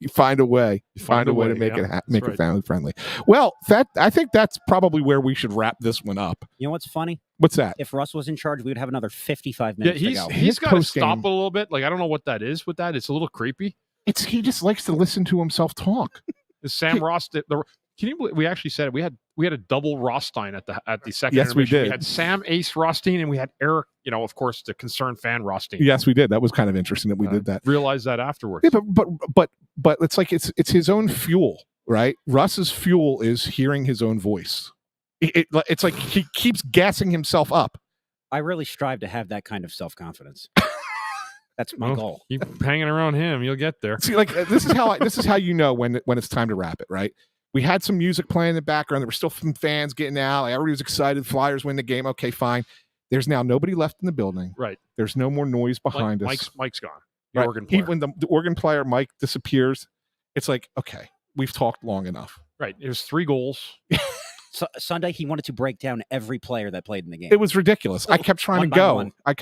Speaker 2: You find a way. You find a way to make it family friendly. Well, I think that's probably where we should wrap this one up.
Speaker 1: You know what's funny?
Speaker 2: What's that?
Speaker 1: If Russ was in charge, we would have another 55 minutes to go.
Speaker 4: He's got to stop a little bit. Like I don't know what that is with that. It's a little creepy.
Speaker 2: He just likes to listen to himself talk.
Speaker 4: Sam Ross can you believe we actually said it? We had a double Rothstein at the second.
Speaker 2: Yes, we did.
Speaker 4: We had Sam Ace Rothstein and we had Eric. Of course, the concerned fan Rothstein.
Speaker 2: Yes, we did. That was kind of interesting that we did that.
Speaker 4: Realized that afterwards.
Speaker 2: Yeah, but it's like it's his own fuel, right? Russ's fuel is hearing his own voice. It's like he keeps gassing himself up.
Speaker 1: I really strive to have that kind of self-confidence. That's my goal.
Speaker 4: Keep hanging around him, you'll get there.
Speaker 2: See, like this is how you know when it's time to wrap it, right? We had some music playing in the background. There were still some fans getting out. Like, everybody was excited. Flyers win the game. Okay, fine. There's now nobody left in the building.
Speaker 4: Right.
Speaker 2: There's no more noise behind us.
Speaker 4: Mike's gone.
Speaker 2: Right.
Speaker 4: Organ player.
Speaker 2: When the organ player Mike disappears, it's like, okay, we've talked long enough.
Speaker 4: Right. It was 3 goals.
Speaker 1: So Sunday, he wanted to break down every player that played in the game.
Speaker 2: It was ridiculous. I kept trying to go.
Speaker 1: One.
Speaker 2: I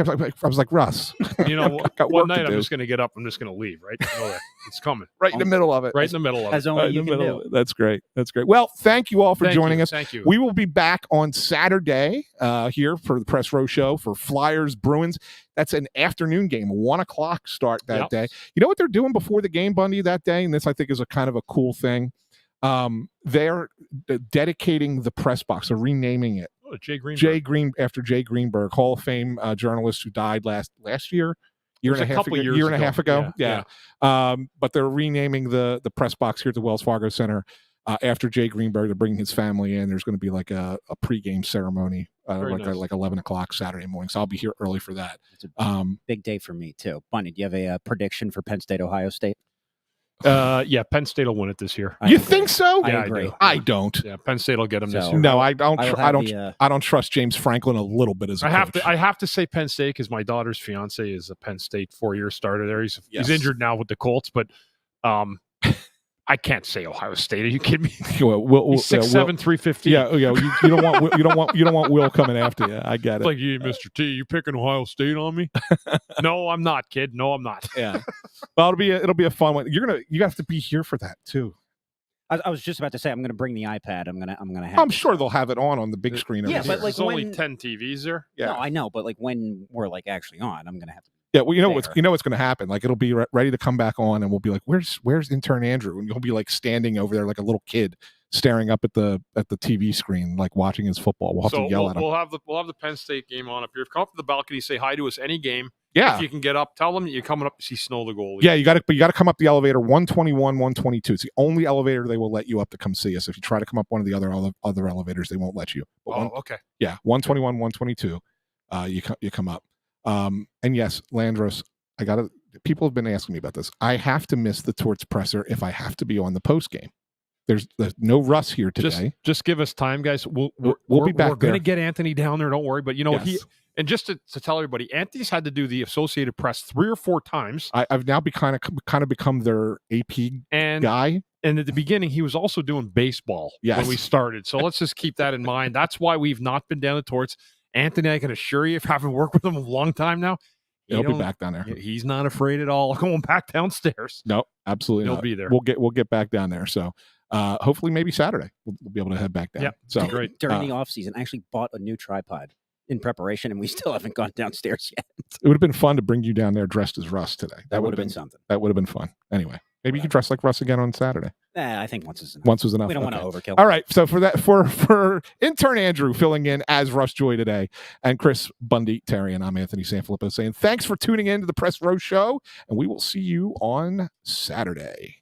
Speaker 2: was like, Russ.
Speaker 4: One night I'm just going to get up. I'm just going to leave. Right? You know that. It's coming.
Speaker 2: Right in the middle of it.
Speaker 4: Right in the middle of
Speaker 1: as
Speaker 4: it.
Speaker 1: Only you can do.
Speaker 2: That's great. Well, thank you all for joining us.
Speaker 4: Thank you.
Speaker 2: We will be back on Saturday here for the Press Row Show for Flyers Bruins. That's an afternoon game, 1:00 start that day. You know what they're doing before the game, Bundy, that day? And this, I think, is a kind of a cool thing. They're dedicating the press box, or renaming it.
Speaker 4: Oh, Jay Greenberg.
Speaker 2: After Jay Greenberg, Hall of Fame journalist who died last year. Year and a half ago. Yeah. But they're renaming the press box here at the Wells Fargo Center after Jay Greenberg. They're bringing his family in. There's going to be like a pregame ceremony, like 11 o'clock Saturday morning. So I'll be here early for that.
Speaker 1: It's a big day for me too. Bunny, do you have a prediction for Penn State, Ohio State?
Speaker 4: Penn State will win it this year.
Speaker 2: You think so?
Speaker 1: I agree.
Speaker 2: I don't.
Speaker 4: Yeah, Penn State will get them this year.
Speaker 2: No, I don't. I don't trust James Franklin a little bit as a coach.
Speaker 4: I have to say Penn State because my daughter's fiance is a Penn State 4-year starter there. He's injured now with the Colts, but I can't say Ohio State. Are you kidding me? He's 6'7", 350.
Speaker 2: Yeah. You don't want Will coming after you. I get it.
Speaker 4: It's like, you, Mr. T, you picking Ohio State on me? No, I'm not, kid. No, I'm not.
Speaker 2: Yeah. Well, it'll be a fun one. You have to be here for that too.
Speaker 1: I was just about to say I'm going to bring the iPad. I'm going to have.
Speaker 2: I'm sure they'll have it on the big screen.
Speaker 1: Yeah,
Speaker 2: over
Speaker 1: but
Speaker 2: here.
Speaker 1: like
Speaker 4: there's only 10 TVs there.
Speaker 2: Yeah,
Speaker 1: no, I know, but like when we're like actually on, I'm going to have to.
Speaker 2: Yeah, well, you know what's going to happen. Like it'll be ready to come back on, and we'll be like, "Where's intern Andrew?" And you'll be like standing over there like a little kid, staring up at the TV screen, like watching his football. We'll have to yell at him.
Speaker 4: We'll have the Penn State game on up here. Come up to the balcony, say hi to us any game.
Speaker 2: Yeah,
Speaker 4: if you can get up, tell them that you're coming up to see Snow the goalie.
Speaker 2: Yeah, you got to come up the elevator 121, 122. It's the only elevator they will let you up to come see us. If you try to come up one of the other elevators, they won't let you. But
Speaker 4: okay.
Speaker 2: Yeah, 121, 122. You come up. And yes, Landros, people have been asking me about this. I have to miss the Torts presser if I have to be on the post game. There's no Russ here today.
Speaker 4: Just give us time, guys. We'll
Speaker 2: be back.
Speaker 4: We're going to get Anthony down there. Don't worry. But
Speaker 2: yes.
Speaker 4: And just to tell everybody, Anthony's had to do the Associated Press 3 or 4 times.
Speaker 2: I've now kind of become their AP guy.
Speaker 4: And at the beginning, he was also doing baseball when we started. So let's just keep that in mind. That's why we've not been down to Torts. Anthony, I can assure you, having worked with him a long time now,
Speaker 2: he'll be back down there.
Speaker 4: He's not afraid at all going back downstairs.
Speaker 2: No, absolutely
Speaker 4: He'll
Speaker 2: not.
Speaker 4: be there.
Speaker 2: We'll get back down there. So hopefully maybe Saturday we'll be able to head back down.
Speaker 4: Yeah,
Speaker 2: so
Speaker 1: great. During the off season, I actually bought a new tripod in preparation, and we still haven't gone downstairs yet.
Speaker 2: It would have been fun to bring you down there dressed as Russ today.
Speaker 1: That would have been something.
Speaker 2: That would have been fun. Anyway, maybe you could dress like Russ again on Saturday.
Speaker 1: I think once is enough.
Speaker 2: Once was enough.
Speaker 1: We don't want to overkill.
Speaker 2: All right. So for intern Andrew filling in as Russ Joy today, and Chris Bundy, Therien, I'm Anthony SanFilippo saying thanks for tuning in to the Press Row Show, and we will see you on Saturday.